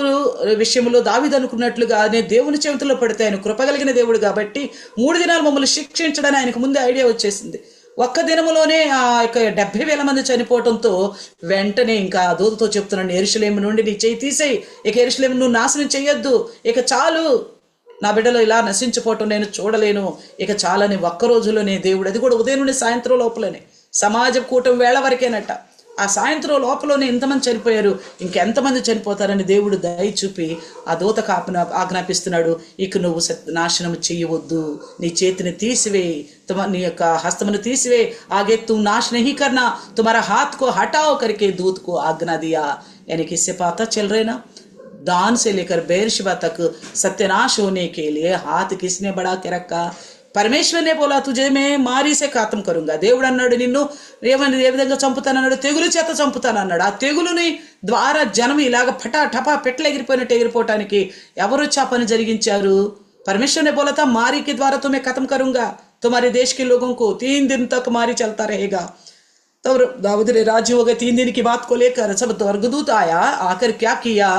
A: విషయంలో దావీదు అనుకున్నట్లుగానే దేవుని చేతిలో పడితే ఆయన కృప కలిగిన దేవుడు కాబట్టి 3 దినాలు మమ్మల్ని శిక్షించడానికి ఆయనకు ముందే ఐడియా వచ్చేసింది. ఒక్క దినములోనే ఆ యొక్క 70,000 మంది చనిపోవడంతో వెంటనే ఇంకా దూతతో చెప్తున్నాను, యెరూషలేము నుండి నీ చేయి తీసేయి, ఇక యెరూషలేము నువ్వు నాశనం చేయొద్దు, ఇక చాలు, నా బిడ్డలు ఇలా నశించిపోవటం నేను చూడలేను, ఇక చాలని ఒక్క రోజులోనే దేవుడు, అది కూడా ఉదయం నుండి సాయంత్రం లోపలనే, సమాజ కూటం వేళ వరకేనట, ఆ సాయంత్రం లోపలనే ఎంతమంది చనిపోయారు, ఇంకెంతమంది చనిపోతారని దేవుడు దయ చూపి ఆ దూతకు ఆజ్ఞాపిస్తున్నాడు, ఇక నువ్వు నాశనం చేయవద్దు, నీ చేతిని తీసివేయి, నీ యొక్క హస్తమును తీసివే, आगे तुम नाश नहीं करना, तुम्हारा हाथ को हटाओ करके दूत को आज्ञा दिया। यानी कि इससे पता चल रहे ना, दान से लेकर बेरशेबा तक सत्यानाश होने के लिए हाथ किसने बढ़ा के रखा, परमेश्वर ने बोला तुझे मैं मारी से खत्म करूंगा। దేవుడు అన్నాడు నిన్ను ఏ విధంగా చంపుతానన్నాడు, తెగులు చేత చంపుతానన్నాడు। ఆ తెగులుని ద్వారా జనం ఇలాగ ఫటా టపా పెట్లు ఎగిరిపోయినట్టు ఎగిరిపోవటానికి ఎవరు వచ్చి ఆ పని జరిగించారు? परमेश्वर ने बोला था मारी के द्वारा तुम्हें खत्म करूंगा, तुम्हारे देश के लोगों को 3 दिन तक मारी चलता रहेगा। तब दाऊद ने राजी हो गए। 3 दिन की बात को लेकर सब स्वर्गदूत आया, आकर क्या किया,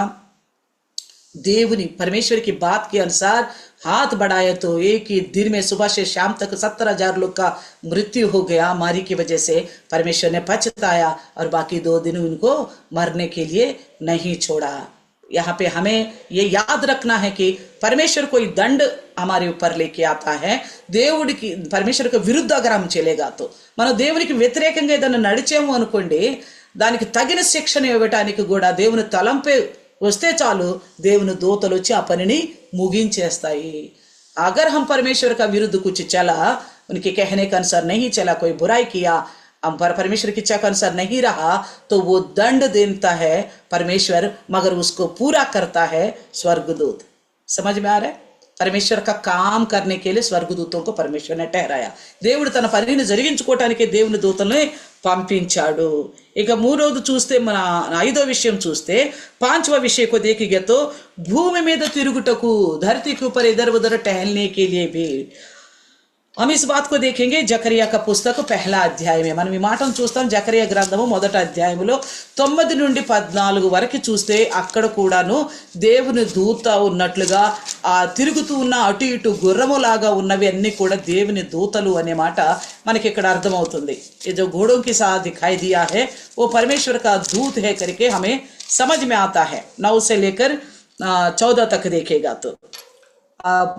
A: దేవుని परमेश्वर की बात के अनुसार हाथ बढ़ाया तो एक ही दिन में सुबह से शाम तक 70,000 लोग का मृत्यु हो गया मारी की वजह से। परमेश्वर ने पछताया और बाकी 2 दिन उनको मरने के लिए नहीं छोड़ा। यहाँ पे हमें ये याद रखना है कि परमेश्वर कोई दंड हमारे ऊपर लेके आता है, దేవుడికి परमेश्वर के विरुद्ध अगर हम चलेगा तो మనం దేవునికి వ్యతిరేకంగా ఏదైనా నడిచేమో అనుకోండి, దానికి తగిన శిక్షణ ఇవ్వడానికి కూడా దేవుని తలంపే వస్తే చాలు, దేవుని దూతలు వచ్చి ఆ పనిని ముగించేస్తాయి। अगर हम परमेश्वर का विरुद्ध कुछ चला, उनके कहने के अनुसार नहीं चला, कोई बुराई किया, हम परमेश्वर की इच्छा के अनुसार नहीं रहा, तो वो दंड देता है परमेश्वर, मगर उसको पूरा करता है स्वर्गदूत। समझ में आ रहा है? परमेश्वर का काम करने के लिए स्वर्गदूतों को परमेश्वर ने ठहराया। దేవుడు తన పనిని జరిగించుకోవడానికి దేవుని దూతల్ని పంపించాడు। ఇక మూడవది చూస్తే, మన 5వ విషయం చూస్తే, 5वां विषय को देखेंगे तो భూమి మీద తిరుగుటకు, धरती के ऊपर इधर उधर टहलने के लिए भी। हम इस बात को देखेंगे जकरिया का पुस्तक 1వ అధ్యాయమే మనం ఈ మాటను చూస్తాం। జకరియా గ్రంథము 1వ అధ్యాయములో 9 నుండి 14 వరకు చూస్తే అక్కడ కూడాను దేవుని దూత ఉన్నట్లుగా ఆ తిరుగుతూ ఉన్న అటు ఇటు గుర్రములాగా ఉన్నవి అన్ని కూడా దేవుని దూతలు అనే మాట మనకి ఇక్కడ అర్థమవుతుంది। ये जो घोड़ों के साथ दिखाई दिया है वो परमेश्वर का दूत है करके हमें समझ में आता है। 9 से लेकर 14 तक देखेगा तो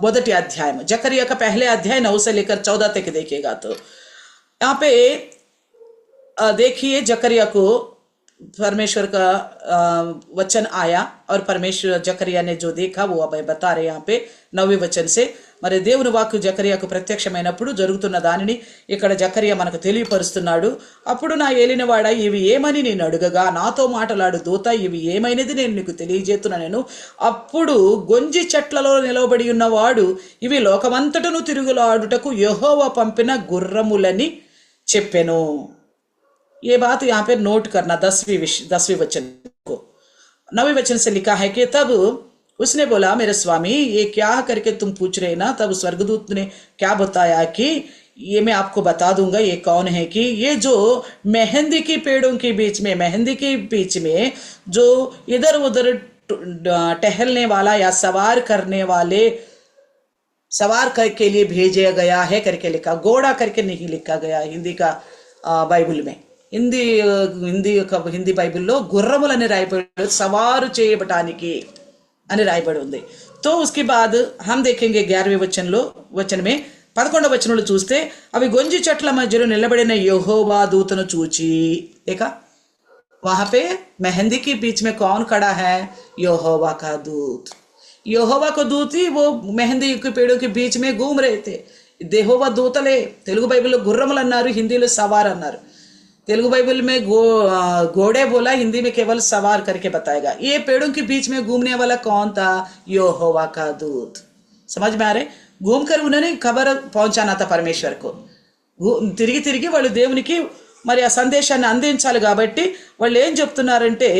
A: మొదటి అధ్యాయం जकरिया का 1వ अध्याय 9 से लेकर 14 तक देखेगा तो यहाँ पे देखिए जकरिया को परमेश्वर का वचन आया और परमेश्वर जकरिया ने जो देखा वो अब बता रहे यहाँ पे 9वें वचन से। మరి దేవుని వాక్కు జకరియాకు ప్రత్యక్షమైనప్పుడు జరుగుతున్న దానిని ఇక్కడ జకరియా మనకు తెలియపరుస్తున్నాడు. అప్పుడు నా ఏలినవాడ, ఇవి ఏమని నేను అడుగగా, నాతో మాట్లాడు దూత, ఇవి ఏమైనది నేను నీకు తెలియజేస్తున్నాను. అప్పుడు గొంజి చెట్లలో నిలబడి ఉన్నవాడు, ఇవి లోకమంతటను తిరుగులాడుటకు యెహోవా పంపిన గుర్రములని చెప్పెను. ये बात यहाँ पे नोट करना 10वीं वचन को। 9वें वचन से लिखा है कि तब उसने बोला, मेरे स्वामी ये क्या करके तुम पूछ रहे ना। तब स्वर्गदूत ने क्या बताया कि ये मैं आपको बता दूंगा ये कौन है, कि ये जो मेहंदी की पेड़ों के बीच में, मेहंदी के बीच में जो इधर उधर टहलने वाला या सवार करने वाले, सवार के लिए भेजा गया है करके लिखा, घोड़ा करके नहीं लिखा गया हिंदी का बाइबल में। హిందీ బైబిల్లో గుర్రములని రాయబడి సవారు చేయబటానికి అని రాయబడి ఉంది. తో ఉస్కి బాద్ హమ్ దేఖేంగే 11वें వచన में 11వ వచనంలో చూస్తే, అవి గొంజి చెట్ల మధ్యలో నిలబడిన యెహోవా దూతను చూచి, देखा वहां पे मेहंदी के बीच में कौन खड़ा है, यहोवा का दूत। यहोवा का दूत ही वो मेहंदी के पेड़ों के बीच में घूम रहे थे। देहोवा दूतले తెలుగు బైబిల్లో గుర్రములు అన్నారు, హిందీలో సవార్ అన్నారు. तेलुगु बाइबल में घोड़े बोला, हिंदी में केवल सवार करके बताएगा। ये पेड़ों के बीच में घूमने वाला कौन था, यहोवा का दूत। समझ में आ रहे, घूम कर उन्होंने खबर पहुंचाना था परमेश्वर को। తిరిగి తిరిగి వాళ్ళు దేవునికి మరి ఆ సందేశాన్ని అందించాలి కాబట్టి వాళ్ళు ఏం చెప్తున్నారంటే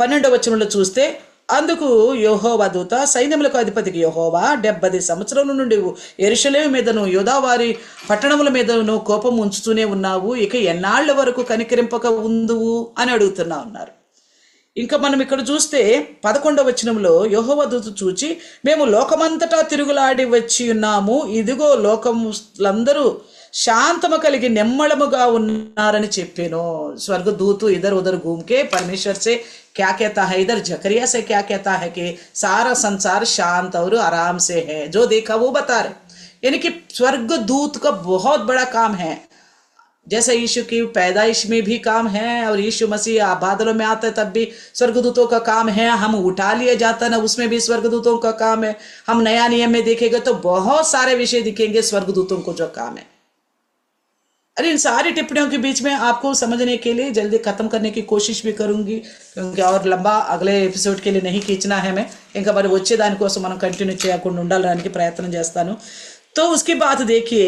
A: 12వ వచనంలో చూస్తే, అందుకు యెహోవా దూత, సైన్యములకు అధిపతికి యెహోవా 70 సంవత్సరముల నుండి యెరూషలేము మీదను యూదావారి పట్టణముల మీదను కోపం ఉంచుతూనే ఉన్నావు, ఇక ఎన్నాళ్ల వరకు కనికరింపక ఉందువు అని అడుగుతున్నా ఉన్నారు. ఇంకా మనం ఇక్కడ చూస్తే 11వ వచనంలో యెహోవా దూత చూచి, మేము లోకమంతటా తిరుగులాడి వచ్చి ఉన్నాము, ఇదిగో లోకములందరూ శాంతము కలిగి నెమ్మళముగా ఉన్నారని చెప్పాను. స్వర్గదూతు ఇधर उधर घूम के परमेश्वर से क्या कहता है, इधर जकरिया से क्या कहता है कि सारा संसार शांत और आराम से है, जो देखा वो बता रहे। यानी कि स्वर्गदूत का बहुत बड़ा काम है। जैसे यीशु की पैदाइश में भी काम है और यीशु मसीह बादलों में आता है तब भी स्वर्गदूतों का काम है। हम उठा लिए जाता ना, उसमें भी स्वर्गदूतों का काम है। हम नया नियम में देखेंगे तो बहुत सारे विषय दिखेंगे स्वर्गदूतों को जो काम है। अरे इन सारी टिप्पणियों के बीच में आपको समझने के लिए जल्दी खत्म करने की कोशिश भी करूंगी, क्योंकि और लंबा अगले एपिसोड के लिए नहीं खींचना है मैं, ఇంకా మరి వచ్చే దానికోసం మనం కంటిన్యూ చేయకుండా ఉండడానికి ప్రయత్నం చేస్తాను. तो उसके बाद देखिए,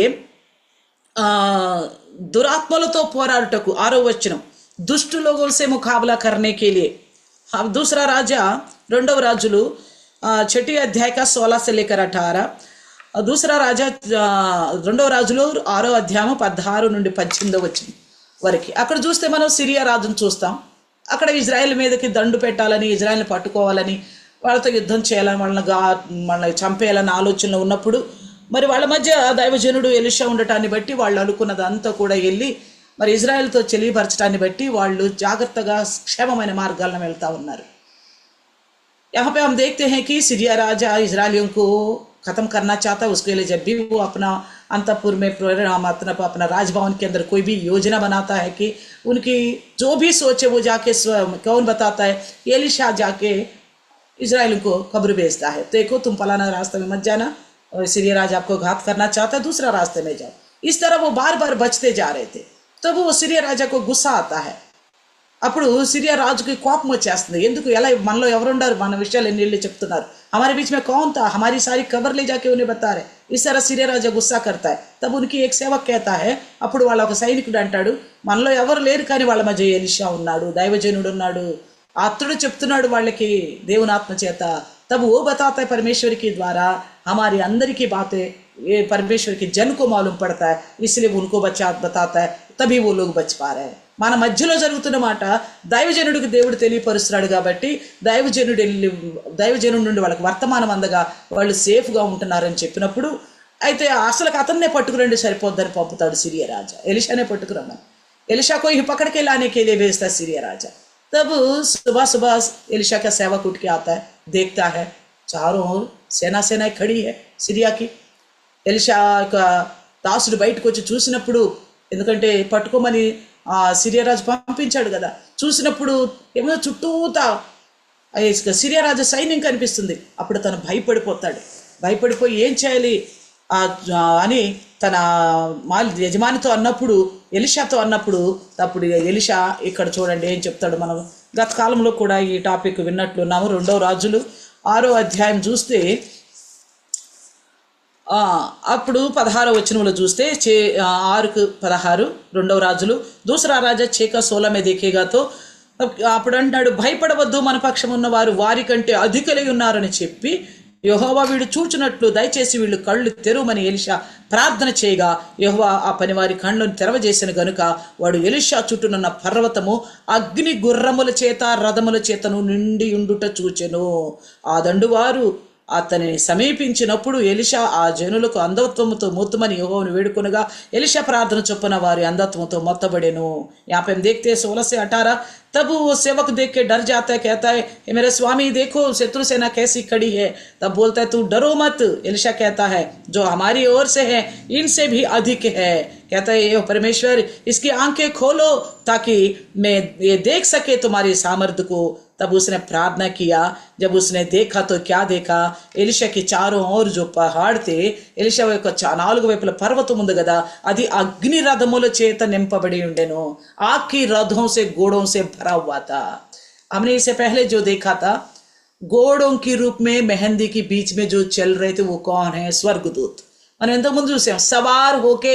A: दुरात्मलతో పోరాడుటకు 6వ వచనం, दुष्ट लोगों से मुकाबला करने के लिए। अब दूसरा राजा 2వ రాజులు 6 अध्याय का 16 से लेकर 18, दूसरा राजा 2వ రాజులు 6వ అధ్యాయం 16 నుండి 18 వచనం వరకు. అక్కడ చూస్తే మనం సిరియా రాజును చూస్తాం. అక్కడ ఇజ్రాయెల్ మీదకి దండు పెట్టాలని, ఇజ్రాయెల్ని పట్టుకోవాలని, వాళ్ళతో యుద్ధం చేయాలని, వాళ్ళని చంపేయాలని ఆలోచనలో ఉన్నప్పుడు మరి వాళ్ళ మధ్య దైవజనుడు ఎలీషా ఉండటాన్ని బట్టి వాళ్ళు అనుకున్నదంతా కూడా వెళ్ళి మరి ఇజ్రాయెల్తో చెలిపరచడాన్ని బట్టి వాళ్ళు జాగ్రత్తగా క్షేమమైన మార్గాలను వెళ్తా ఉన్నారు. यहाँ पे हम देखते हैं कि सीरिया राजा इजरायलियों को खत्म करना चाहता है। उसके लिए जब भी वो अपना अंतपुर में मतलब अपना राजभवन के अंदर कोई भी योजना बनाता है कि उनकी जो भी सोचे वो जाके कौन बताता है, एलीशा जाके इजराइल को खबर भेजता है, देखो तुम फलाना रास्ते में मत जाना, और सीरिया राजा आपको घात करना चाहता है, दूसरा रास्ते में जाओ। इस तरह वो बार बार बचते जा रहे थे। तब वो सीरिया राजा को गुस्सा आता है। అప్పుడు సిరియా రాజుకి కోపం వచ్చేస్తుంది. ఎందుకు ఎలా మనలో ఎవరుండారు, మన విషయాలు ఎన్ని చెప్తున్నారు, हमारे बीच में कौन था, हमारी सारी खबर ले जाके उन्हें बता रहे। इस तरह सीरिया राजा गुस्सा करता है। तब उनकी एक सेवक कहता है, అప్పుడు వాళ్ళ ఒక సైనికుడు అంటాడు, మనలో ఎవరు లేరు కానీ వాళ్ళ మధ్య ఎలీషా ఉన్నాడు, దైవజనుడు ఉన్నాడు, అతడు చెప్తున్నాడు వాళ్ళకి దేవుని ఆత్మ చేత। तब वो बताता है परमेश्वर के द्वारा हमारी अंदर की बातें ये परमेश्वर के जन को मालूम पड़ता है, इसलिए उनको बताता है, तभी वो लोग बच पा रहे हैं। మన మధ్యలో జరుగుతున్న మాట దైవజనుడికి దేవుడు తెలియపరుస్తున్నాడు కాబట్టి దైవజనుడి నుండి వాళ్ళకి వర్తమానం అందగా వాళ్ళు సేఫ్గా ఉంటున్నారని చెప్పినప్పుడు, అయితే అసలు అతన్నే పట్టుకురండి సరిపోద్దని పంపుతాడు సిరియా రాజా, ఎలీషానే పట్టుకురమ్మని। एलिशा को ही पकड़ के लाने के लिए भेजता सीरिया राजा। तब सुबह सुबह एलिशा का सेवक उठ के आता है, देखता है चारों ओर सेना खड़ी है सीरिया की। एलिशा का దాసుడు బయటకు వచ్చి చూసినప్పుడు, ఎందుకంటే పట్టుకోమని సిరియా రాజు పంపించాడు కదా, చూసినప్పుడు ఏమో చుట్టూతా సిరియా రాజు సైన్యం కనిపిస్తుంది। అప్పుడు తను భయపడిపోతాడు, భయపడిపోయి ఏం చేయాలి అని తన యజమానితో అన్నప్పుడు, ఎలీషాతో అన్నప్పుడు, అప్పుడు ఎలీషా ఇక్కడ చూడండి ఏం చెప్తాడు. మనం గత కాలంలో కూడా ఈ టాపిక్ విన్నట్లున్నాము. 2వ రాజులు 6వ అధ్యాయం చూస్తే అప్పుడు 16వ వచనంలో చూస్తే 6:16 2వ రాజులు, దూసరా రాజా 6:16 में देखेगा तो అప్పుడు అంటాడు, భయపడవద్దు, మన పక్షం ఉన్న వారు వారి కంటే అధికులై ఉన్నారని చెప్పి, యెహోవా వీడు చూచినట్లు దయచేసి వీళ్ళు కళ్ళు తెరువమని ఎలీషా ప్రార్థన చేయగా, యెహోవా ఆ పనివారి కళ్ళను తెరవజేసిన గనుక వాడు ఎలీషా చుట్టూనున్న పర్వతము అగ్ని గుర్రముల చేత రథముల చేతను నిండి ఉండుట చూచెను. ఆ దండువారు అతనిని సమీపించినప్పుడు ఎలీషా ఆ జనులకు అంధత్వముతో మొత్తమని యెహోవాను వేడుకొనగా, ఎలీషా ప్రార్థన చొప్పున వారి అంధత్వముతో మొత్తబడెను. यहाँ पे हम देखते हैं 16 से 18, तब वो सेवक देख के डर जाता है, कहता है मेरे स्वामी देखो शत्रु सेना कैसी खड़ी है। तब बोलता है तू डरो मत। एलीशा कहता है जो हमारी ओर से है इनसे भी अधिक है। कहता है ये परमेश्वर इसकी आंखें खोलो ताकि मैं ये देख सके तुम्हारी सामर्थ्य को। तब उसने प्रार्थना किया। जब उसने देखा तो क्या देखा, एलीशा के चारों ओर जो पहाड़ थे, एलीशा యొక్క 4 వైపుల పర్వతం ఉంది కదా, అది అగ్ని రథముల చేత నింపబడి ఉండెను. आग की रथों से घोड़ों से भरा हुआ था। हमने इससे पहले जो देखा था, घोड़ों के रूप में मेहंदी के बीच में जो चल रहे थे वो कौन है? स्वर्गदूत। మనం ఇంతకు ముందు చూసాం, सवार होके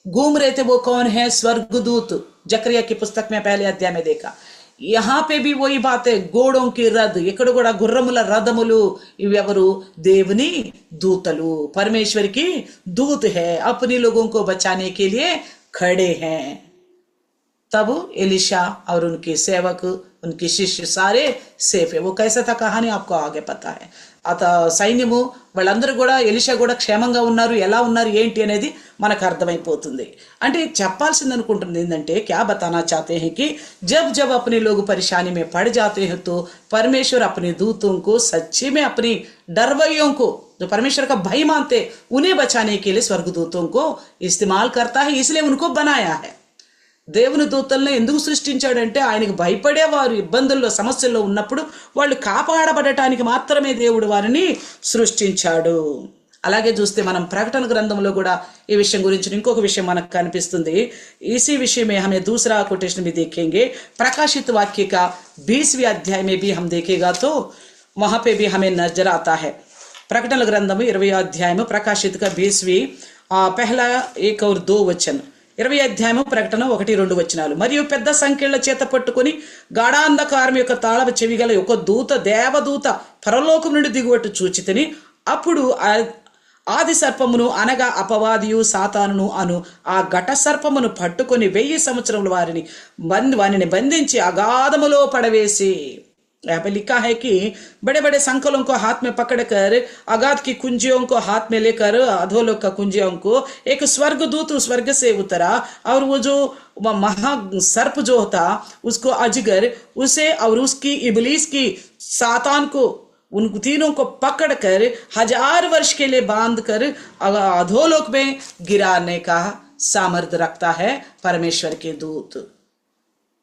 A: घूम रहे थे वो कौन है? स्वर्गदूत। जकरिया की पुस्तक में पहले अध्याय में देखा। यहाँ पे भी वही बात है, घोड़ों की रथ, ఇక్కడ కూడా గుర్రముల రథములు, ఇవి ఎవరు? దేవుని దూతలు, परमेश्वर की दूत है, अपने लोगों को बचाने के लिए खड़े हैं। तब एलीशा और उनके सेवक, उनके शिष्य सारे सेफ है। वो कैसा था कहानी आपको आगे पता है। సైన్యము వాళ్ళందరూ కూడా ఎలీషా కూడా క్షేమంగా ఉన్నారు, ఎలా ఉన్నారు ఏంటి అనేది మనకు అర్థమైపోతుంది. అంటే చెప్పాల్సింది అనుకుంటుంది ఏంటంటే, क्या बताना चाहते हैं कि जब जब अपने लोग परेशानी में पड़ जाते हैं तो परमेश्वर अपने दूतों को, सच्ची में अपनी डरवैयों को, जो परमेश्वर का भय मानते, उन्हें बचाने के लिए स्वर्गदूतों को इस्तेमाल करता है, इसलिए उनको बनाया है। దేవుని దూతల్ని ఎందుకు సృష్టించాడంటే, ఆయనకు భయపడేవారు ఇబ్బందుల్లో సమస్యల్లో ఉన్నప్పుడు వాళ్ళు కాపాడబడటానికి మాత్రమే దేవుడు వారిని సృష్టించాడు. అలాగే చూస్తే మనం ప్రకటన గ్రంథంలో కూడా ఈ విషయం గురించి ఇంకొక విషయం మనకు కనిపిస్తుంది. इसी विषय में हमें दूसरा कोटेशन भी देखेंगे। प्रकाशित वाक्य का 20वें अध्याय में भी हम देखेगा तो वहां पे भी हमें नजर आता है। प्रकटन ग्रंथम 20वें अध्याय में प्रकाशित का 20वीं पहला 1 और 2 वचन। 20వ అధ్యాయము ప్రకటన 1-2 వచనాలు. మరియు పెద్ద సంఖ్యల చేత పట్టుకుని గాఢాంధకారం యొక్క తాళపు చెవి గల ఒక దూత, దేవదూత పరలోకం నుండి దిగువట్టు చూచితిని. అప్పుడు ఆది సర్పమును, అనగా అపవాదియు సాతానును అను ఆ ఘట సర్పమును పట్టుకొని 1000 సంవత్సరముల వారిని బంధించి అగాధములో పడవేసి, यहाँ पे लिखा है कि बड़े बड़े संकलों को हाथ में पकड़कर, अगाध की कुंजियों को हाथ में लेकर, अधोलोक का कुंजियों को एक स्वर्गदूत स्वर्ग से उतरा और वो जो महा सर्प जो होता उसको अजगर, उसे और उसकी इबलीस की सातान को, उन तीनों को पकड़कर 1000 वर्ष के लिए बांध कर अधोलोक में गिराने का सामर्थ्य रखता है परमेश्वर के दूत।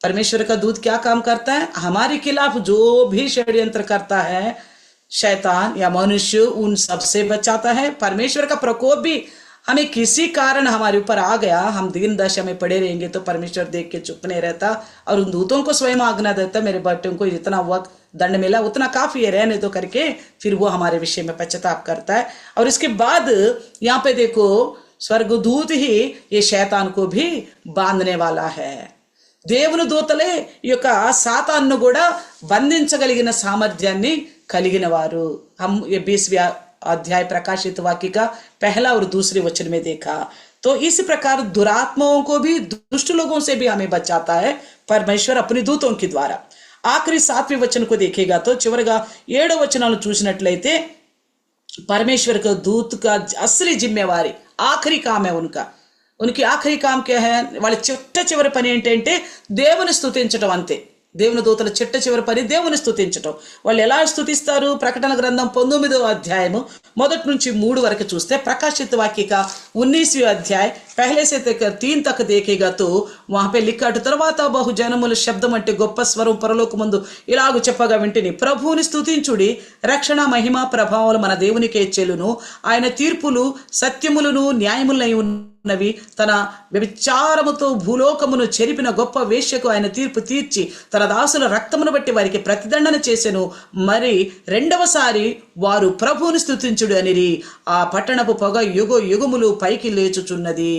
A: परमेश्वर का दूत क्या काम करता है? हमारे खिलाफ जो भी षड्यंत्र करता है शैतान या मनुष्य, उन सबसे बचाता है। परमेश्वर का प्रकोप भी हमें किसी कारण हमारे ऊपर आ गया, हम दीन दशा में पड़े रहेंगे तो परमेश्वर देख के चुप नहीं रहता और उन दूतों को स्वयं आज्ञा देता, मेरे बेटों को जितना वक्त दंड मिला उतना काफी है, रहने दो करके फिर वो हमारे विषय में पश्चाताप करता है। और इसके बाद यहाँ पे देखो, स्वर्गदूत ही ये शैतान को भी बांधने वाला है। దేవుని దూతలే ఈ యొక్క సాతాన్ను కూడా బంధించగలిగిన సామర్థ్యాన్ని కలిగిన వారు। हम ये 20वें अध्याय प्रकाशित वाक्य का पहला और दूसरे वचन में देखा। तो इस प्रकार दुरात्माओं को भी, दुष्ट लोगों से भी हमें बचाता है परमेश्वर अपने दूतों के द्वारा। आखिरी 7वें वचन को देखेगा तो చివరగా 7వ వచనాలు చూసినట్లయితే परमेश्वर का दूत का असली जिम्मेवारी, आखिरी काम है उनकी आखिरी काम क्या है? వాళ్ళ చిట్ట చివరి పని ఏంటంటే దేవుని స్తుతించడం, అంతే। దేవుని దూతల చిట్ట చివరి పని దేవుని స్తుతించటం. వాళ్ళు ఎలా స్తుతిస్తారు? ప్రకటన గ్రంథం 19వ అధ్యాయము 1 నుంచి 3 వరకు చూస్తే, प्रकाशित वाक्य का 19वीं अध्याय पहले से 3 तक देखेगा तो वहां पे लिखा తర్వాత బహు జనముల శబ్దం అంటే గొప్ప స్వరం పరలోకమందు ఇలాగు చెప్పగా వింటిని, ప్రభువుని స్తుతించుడి, రక్షణ మహిమ ప్రభావాలు మన దేవునికే చెల్లును, ఆయన తీర్పులు సత్యములను న్యాయములై ఉన్నవి, తన వ్యభిచారముతో భూలోకమును చెరిపిన గొప్ప వేశ్యకు ఆయన తీర్పు తీర్చి తన దాసుల రక్తమును బట్టి వారికి ప్రతిదండన చేసెను, మరి రెండవసారి వారు ప్రభువుని స్తుతించుడు అనిరి, ఆ పట్టణపు పొగ యుగ యుగములు పైకి లేచుచున్నది.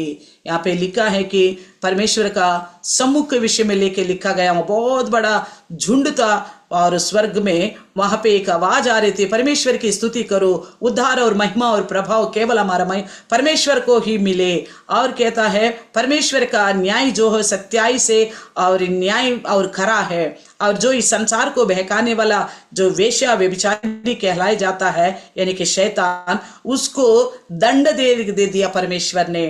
A: यहाँ पे लिखा है कि परमेश्वर का सम्मुख के विषय में लेके लिखा गया, बहुत बड़ा झुंड था और स्वर्ग में वहां पे एक आवाज आ रही थी, परमेश्वर की स्तुति करो, उद्धार और महिमा और प्रभाव केवल हमारा परमेश्वर को ही मिले। और कहता है परमेश्वर का न्याय जो है सत्याई से और न्याय और खरा है, और जो इस संसार को बहकाने वाला जो वेश्या व्यभिचारी कहलाया जाता है यानी कि शैतान, उसको दंड दे दिया परमेश्वर ने।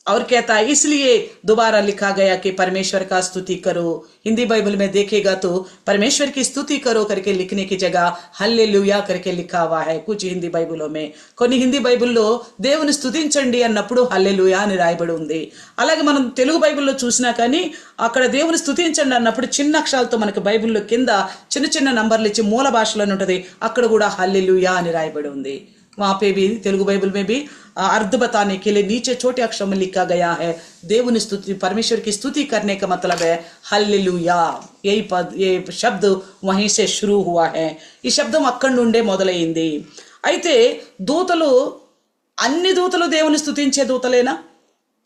A: और कहता है इसलिए दोबारा लिखा गया कि परमेश्वर का स्तुति करो। हिंदी बाइबल में देखेगा तो परमेश्वर की स्तुति करो करके लिखने की जगह హల్లెలూయా करके लिखा हुआ है कुछ हिंदी బైబిల్లో में। కొన్ని హిందీ బైబిల్లో దేవుని స్తుతించండి అన్నప్పుడు హల్లెలూయా అని రాయబడి ఉంది. అలాగే మనం తెలుగు బైబిల్లో చూసినా కానీ అక్కడ దేవుని స్తుతించండి అన్నప్పుడు చిన్న అక్షరాలతో మనకి బైబిల్లో కింద చిన్న చిన్న నంబర్లు ఇచ్చి మూల భాషలో ఉంటుంది, అక్కడ కూడా హల్లెలూయా అని రాయబడి ఉంది. वहाँ पे भी तेलुगु बाइबल में भी अर्थ बताने के लिए नीचे छोटे अक्षर में लिखा गया है, దేవుని స్తుతి परमेश्वर की स्तुति करने का मतलब है హల్లెలూయా. यही पद ये शब्द वहीं से शुरू हुआ है. ఈ శబ్దం అక్కడి నుండే మొదలైంది. అయితే దూతలు అన్ని దూతలు దేవుని స్తుతించే దూతలేనా?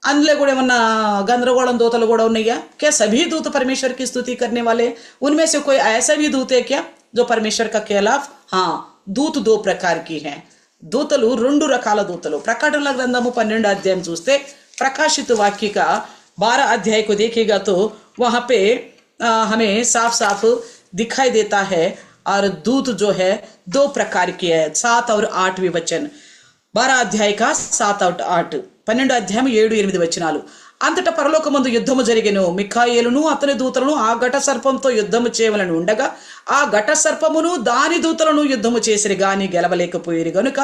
A: అందులో కూడా ఏమన్నా గందరగోళం దూతలు కూడా ఉన్నాయా? क्या सभी दूत परमेश्वर की स्तुति करने वाले? उनमें से कोई ऐसा भी दूत है क्या जो परमेश्वर का खिलाफ? हाँ, दूत 2 प्रकार की हैं. దూతలు 2 రకాల దూతలు. ప్రకటన గ్రంథము 12 అధ్యాయం చూస్తే प्रकाशित वाक्य का 12 अध्याय को देखेगा तो वहां पे हमें साफ साफ दिखाई देता है, और दूत जो है 2 प्रकार की है, 7 और 8वें वचन. 12 अध्याय का 7 और 8, 12 అధ్యాయం 7-8 వచనాలు. అంతటా పరలోకమందు యుద్ధము జరిగెను, మిఖాయేలును అతని దూతలను ఆ ఘట సర్పంతో యుద్ధము చేయవలని ఉండగా ఆ ఘట సర్పమును దాని దూతలను యుద్ధము చేసిరి గాని గెలవలేకపోయిరి గనుక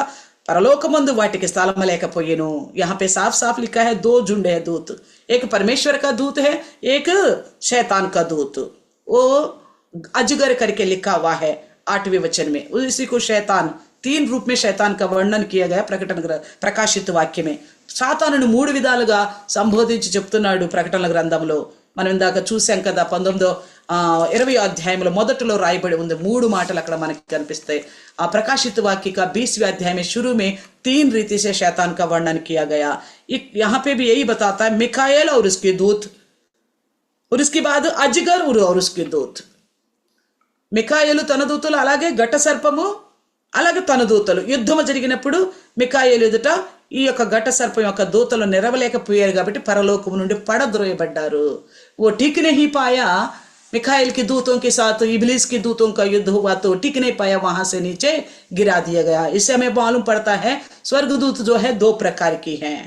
A: परलोकमंदु वाटिकी स्थलम लेकपोयेनु. यहाँ पे साफ साफ लिखा है 2 झुंड है दूत, एक परमेश्वर का दूत है, एक शैतान का दूत. वो अजगर करके लिखा हुआ है 8वें वचन में. उसी को शैतान 3 रूप में शैतान का वर्णन किया गया ప్రకాశిత వాక్య में. సాతానును 3 విధాలుగా సంబోధించి చెప్తున్నాడు ప్రకటన గ్రంథంలో. మనం ఇందాక చూసాం కదా 20వ అధ్యాయంలో మొదటిలో రాయబడి ఉంది 3 మాటలు అక్కడ మనకి కనిపిస్తాయి. ఆ प्रकाशित वाक्य का 20वें अध्याय में शुरू में 3 रीति से शैतान का वर्णन किया गया. यहाँ पे भी यही बताता है मिखाएल और उसके दूत, और उसके बाद अजगर और उसके दूत. మిఖాయేలు తన దూతలు, అలాగే ఘట సర్పము, అలాగే తన దూతలు. యుద్ధము జరిగినప్పుడు మిఖాయేలు ఎదుట ఈ యొక్క ఘట సర్పం యొక్క దూతలు నెరవలేకపోయారు కాబట్టి పరలోకము నుండి పడద్రోయబడ్డారు. वो टिक नहीं पाया, मिखाइल के दूतों के साथ इब्लीस के दूतों का युद्ध हुआ तो टिक नहीं पाया, वहां से नीचे गिरा दिया गया. इससे हमें मालूम पड़ता है स्वर्गदूत जो है 2 प्रकार की हैं.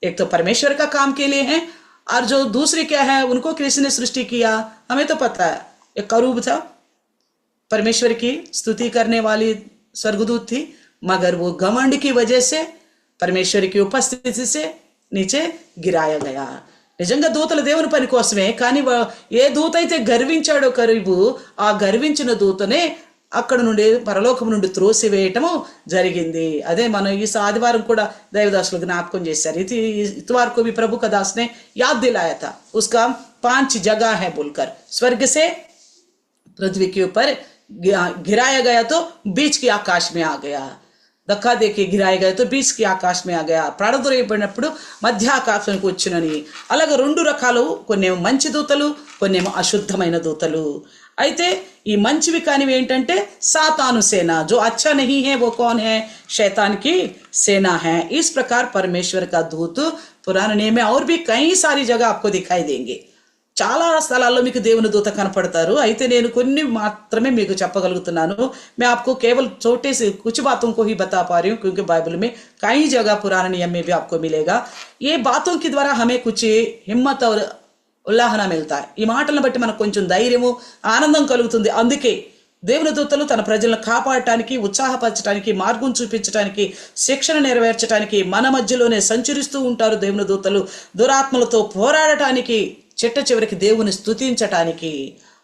A: एक तो परमेश्वर का काम के लिए है, और जो दूसरी क्या है, उनको किसी ने सृष्टि किया हमें तो पता है. एक करूब था, परमेश्वर की स्तुति करने वाली स्वर्गदूत थी, मगर वो घमंड की वजह से परमेश्वर की उपस्थिति से नीचे गिराया गया. నిజంగా దూతల దేవుని పని కోసమే, కానీ ఏ దూత అయితే గర్వించాడో కరీబు, ఆ గర్వించిన దూతనే అక్కడ నుండి పరలోకం నుండి త్రోసివేయటము జరిగింది. అదే మనం ఈ ఆదివారం కూడా దైవదాసులు జ్ఞాపకం చేశారు. इतवार को भी प्रभु का दास ने याद दिलाया था, उसका 5 जगह है बोलकर. स्वर्ग से पृथ्वी के ऊपर गिराया गया तो बीच के आकाश में आ गया, धक्का देके गिराया गया तो बीच के आकाश में आ गया, పడద్రోయబడినప్పుడు మధ్య ఆకాశానికి వచ్చినని. అలాగే 2 రకాలు, కొన్నేమో మంచి దూతలు, కొన్నేమో అశుద్ధమైన దూతలు. అయితే ఈ మంచివి కానివి ఏంటంటే सातानु सेना, जो अच्छा नहीं है वो कौन है? शैतान की सेना है. इस प्रकार परमेश्वर का दूत पुराने नियम में और भी कई सारी जगह आपको दिखाई देंगे. చాలా స్థలాల్లో మీకు దేవుని దూత కనపడతారు. అయితే నేను కొన్ని మాత్రమే మీకు చెప్పగలుగుతున్నాను. मैं आपको केवल छोटे से कुछ बातों को ही बता पा रही हूँ, क्योंकि बाइबल में कई जगह पुराने नियम में भी आपको मिलेगा. ये बातों के द्वारा हमें कुछ हिम्मत और ఉల్లాహన మిల్తాయి. ఈ మాటలను బట్టి మనకు కొంచెం ధైర్యము ఆనందం కలుగుతుంది. అందుకే దేవుని దూతలు తన ప్రజలను కాపాడటానికి, ఉత్సాహపరచడానికి, మార్గం చూపించడానికి, శిక్షణ నెరవేర్చడానికి మన మధ్యలోనే సంచరిస్తూ ఉంటారు. దేవుని దూతలు దురాత్మలతో పోరాడటానికి, చిట్ట చివరికి దేవుని స్తుతించటానికి.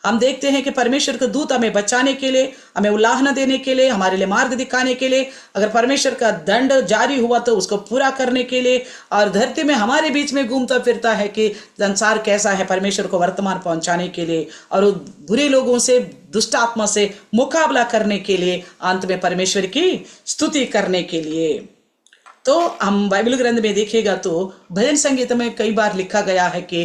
A: हम देखते हैं कि परमेश्वर का दूत हमें बचाने के लिए, हमें उल्लाहना देने के लिए, हमारे लिए मार्ग दिखाने के लिए, अगर परमेश्वर का दंड जारी हुआ तो उसको पूरा करने के लिए, और धरती में हमारे बीच में घूमता फिरता है कि संसार कैसा है, परमेश्वर को वर्तमान पहुंचाने के लिए और बुरे लोगों से, दुष्ट आत्मा से मुकाबला करने के लिए, अंत में परमेश्वर की स्तुति करने के लिए। तो हम बाइबल ग्रंथ में देखिएगा तो भजन संगीत में कई बार लिखा गया है कि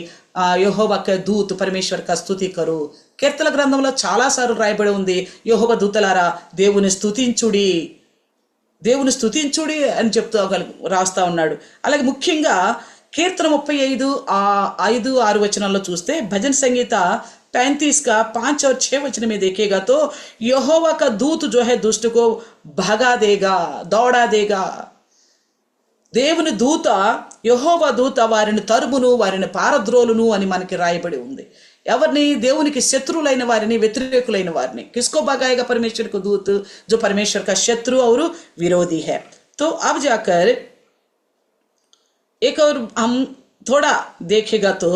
A: యెహోవా క దూత్ పరమేశ్వర్ క స్తుతి కరు. కీర్తన గ్రంథంలో చాలాసార్లు రాయబడి ఉంది, యెహోవా దూతలారా దేవుని స్తుతించుడి, దేవుని స్తుతించుడి అని చెప్తూ రాస్తా ఉన్నాడు. అలాగే ముఖ్యంగా కీర్తన 35:5-6 వచనాల్లో చూస్తే భజన సంగీత 35 का 5 और 6 वचन में देखेगा तो यहोवा का दूत जो है दुष्ट को भगा देगा, दौड़ा देगा. దేవుని దూత, యెహోవా దూత వారిని తరుమును, వారిని పారద్రోలును అని మనకి రాయబడి ఉంది. ఎవరిని? దేవునికి శత్రువులైన వారిని, వ్యతిరేకులైన వారిని. किसको भगाएगा? परमेश्वर को दूत जो परमेश्वर का शत्रु और विरोधी है. तो अब जाकर एक और हम थोड़ा देखेगा तो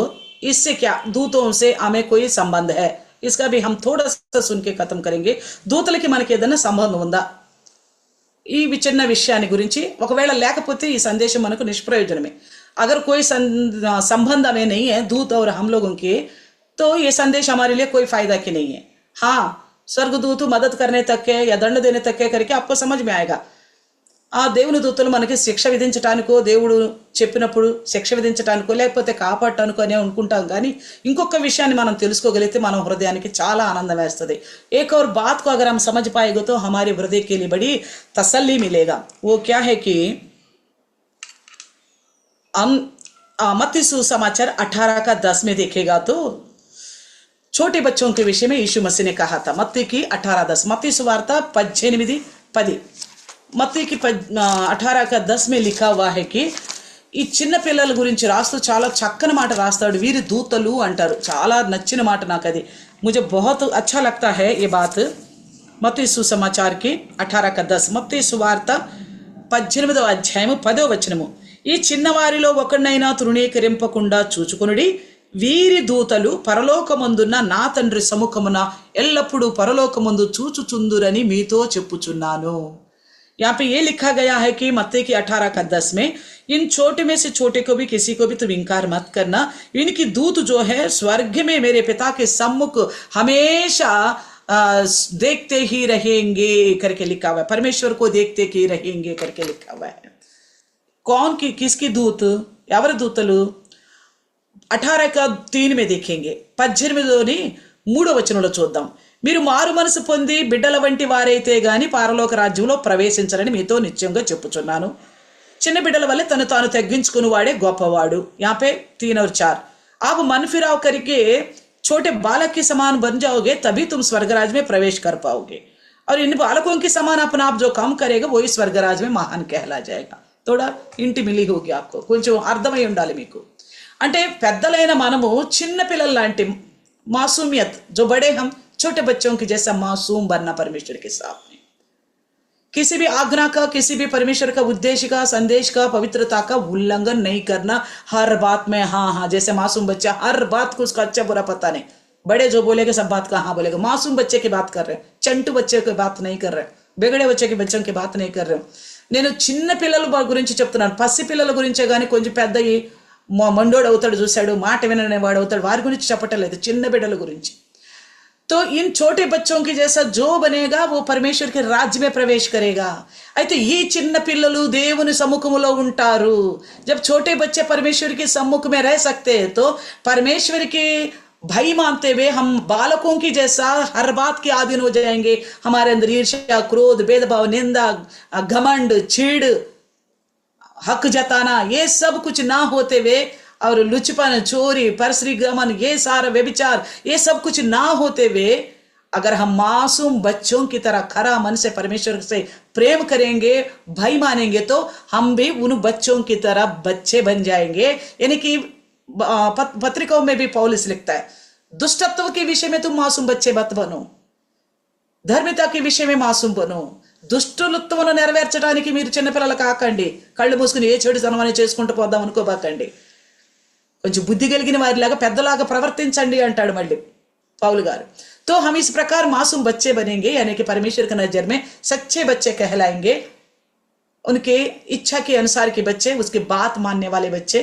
A: इससे क्या दूतों से हमें कोई संबंध है, इसका भी हम थोड़ा सा सुन के खत्म करेंगे. दूतలకి మనకి ఏదైనా సంబంధం ఉందా ఈ చిన్న విషయాన్ని గురించి? ఒకవేళ లేకపోతే ఈ సందేశం మనకు నిష్ప్రయోజనమే. अगर कोई संबंध हमें नहीं है दूत और हम लोगों के, तो ये संदेश हमारे लिए कोई फायदा की नहीं है. हाँ, स्वर्गदूत मदद करने तक है या दंड देने तक है करके आपको समझ में आएगा. ఆ దేవుని దూతలు మనకి శిక్ష విధించటానికో, దేవుడు చెప్పినప్పుడు శిక్ష విధించటానికో, లేకపోతే కాపాడటానికో అని అనుకుంటాం. కానీ ఇంకొక విషయాన్ని మనం తెలుసుకోగలిగితే మన హృదయానికి చాలా ఆనందం వేస్తుంది. एक और बात को अगर हम समझ पाएंगे तो हमारे हृदय के लिए बड़ी तसल्ली मिलेगा. वो क्या है कि हम मत्ती सुसमाचार 18:10 में देखेगा तो छोटे बच्चों के विषय में यीशु मसीह ने कहा था. मत्ती की 18:10, मत्ती सुवार्ता 18:10, మత్తయి 18:10 में लिखा हुआ है कि ఈ చిన్న పిల్లల గురించి రాస్తూ చాలా చక్కని మాట రాస్తాడు. వీరి దూతలు అంటారు. చాలా నచ్చిన మాట నాకు అది. मुझे बहुत अच्छा लगता है ये बात. మత్తయి సుసమాచార్ की 18:10, మత్తయి సువార్త 18వ అధ్యాయము 10వ వచనము. ఈ చిన్నవారిలో ఒకరినైనా తృణీకరింపకుండా చూచుకొనుడి, వీరి దూతలు పరలోకమందున్న నా తండ్రి సముఖమున ఎల్లప్పుడూ పరలోకమందు చూచుచుందురని మీతో చెప్పుచున్నాను. यहाँ पे ये लिखा गया है कि मत्ती की 18:10 में इन छोटे में से छोटे को भी किसी को भी तुम इनकार मत करना, इनकी दूत जो है स्वर्ग में मेरे पिता के सम्मुख हमेशा देखते ही रहेंगे करके लिखा हुआ है. परमेश्वर को देखते ही रहेंगे करके लिखा हुआ है. कौन की किसकी दूत, ఎవరి దూతలు? 18:3 में देखेंगे. 18 3వ వచనంలో చూద్దాం. మీరు మారు మనసు పొంది బిడ్డల వంటి వారైతే గాని పరలోక రాజ్యంలో ప్రవేశించరని మీతో నిశ్చయంగా చెప్పుచున్నాను. చిన్న బిడ్డల వల్ల తను తాను తగ్గించుకుని వాడే గొప్పవాడు. यहाँ पे 3 और 4, आप मन फिराव करके छोटे बालक के समान बन जाओगे तभी तुम स्वर्गराज में प्रवेश कर पाओगे, और इन बालकों के समान अपना आप जो काम करेगा वही स्वर्गराज में महान कहला जाएगा. थोड़ा ఇంటి మిలి होगी आपको, కొంచెం అర్థమై ఉండాలి మీకు. అంటే పెద్దలైన మనము చిన్న పిల్లల లాంటి मासूमियत, जो बड़े हम छोटे बच्चों की जैसा मासूम बनना परमेश्वर के सामने. किसी भी आज्ञा का, किसी भी परमेश्वर का उद्देश्य का, संदेश का, पवित्रता का उल्लंघन नहीं करना. हर बात में हाँ हाँ, जैसे मासूम बच्चा हर बात को उसका अच्छा बुरा पता नहीं. बड़े जो बोलेगा सब बात का हाँ बोलेगा. मासूम बच्चे की बात कर रहे हैं, चंटू बच्चे की बात नहीं कर रहे, बिगड़े बच्चों की बात नहीं कर रहे. నేను చిన్న పిల్లల గురించి చెప్తున్నాను. పసి పిల్లల గురించే కానీ కొంచెం పెద్ద మండోడు అవుతాడు, చూశాడు, మాట విననేవాడు అవుతాడు, వారి గురించి చెప్పటం లేదు, చిన్న బిడ్డల గురించి. तो इन छोटे बच्चों की जैसा जो बनेगा वो परमेश्वर के राज्य में प्रवेश करेगा. అయితే ఈ చిన్న పిల్లలు దేవుని సముఖములో ఉంటారు. जब छोटे बच्चे परमेश्वर के सम्मुख में रह सकते हैं तो परमेश्वर के भय मानते हुए हम बालकों की जैसा हर बात के अधीन हो जाएंगे. हमारे अंदर ईर्ष्या, क्रोध, भेदभाव, निंदा, घमंड, छीड़, हक जताना, ये सब कुछ ना होते हुए, और लुचपन, चोरी, परश्री गमन, ये सारा व्यभिचार, ये सब कुछ ना होते हुए अगर हम मासूम बच्चों की तरह खरा मन से परमेश्वर से प्रेम करेंगे, भय मानेंगे, तो हम भी उन बच्चों की तरह बच्चे बन जाएंगे. यानी कि पत्रिकाओं में भी पौलुस लिखता है, दुष्टत्व के विषय में तुम मासूम बच्चे मत बनो, ధర్మిత కి విషయమే మాసూం బను. దుష్టులత్వమును నెరవేర్చడానికి మీరు చిన్నపిల్లలు కాకండి. కళ్ళు మూసుకుని ఏ చెడు జనమని చేసుకుంటూ పోదాం అనుకోబాకండి. కొంచెం బుద్ధి కలిగిన వారిలాగా పెద్దలాగా ప్రవర్తించండి అంటాడు మళ్ళీ పౌలు గారు. तो हम इस प्रकार मासूम बच्चे बनेंगे, यानी कि परमेश्वर की नजर में सच्चे बच्चे कहलाएंगे, उनके इच्छा के अनुसार के बच्चे, उसकी बात मानने वाले बच्चे.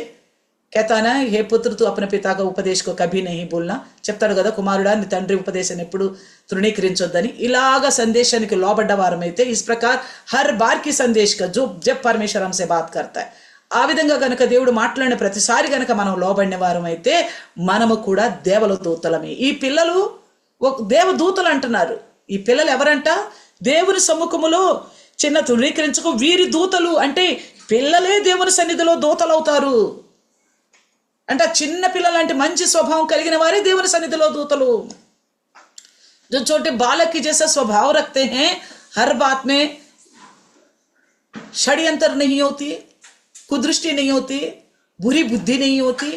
A: कहता ना, हे पुत्र तू अपने पिता का उपदेश को कभी नहीं बोलना. చెప్తాడు కదా, కుమారుడా నీ తండ్రి ఉపదేశాన్ని ఎప్పుడు తృణీకరించొద్దని. ఇలాగా సందేశానికి లోబడ్డ వారమైతే, इस प्रकार हर बार की संदेश का जो जब परमेश्वर हमसे बात करता है, ఆ విధంగా గనక దేవుడు మాట్లాడిన ప్రతిసారి గనక మనం లోబడిన వారమైతే మనము కూడా దేవల దూతలమే. ఈ పిల్లలు దేవదూతలు అంటున్నారు. ఈ పిల్లలు ఎవరంట? దేవుని సముఖములో చిన్న తృణీకరించుకో వీరి దూతలు అంటే పిల్లలే దేవుని సన్నిధిలో దూతలు అవుతారు. అంటే చిన్న పిల్లలు అంటే మంచి స్వభావం కలిగిన వారే దేవుని సన్నిధిలో దూతలు. जो छोटे बालक की जैसा स्वभाव रखते हैं, हर बात में षड्यंत्र नहीं होती, कुदृष्टि नहीं होती, बुरी बुद्धि नहीं होती,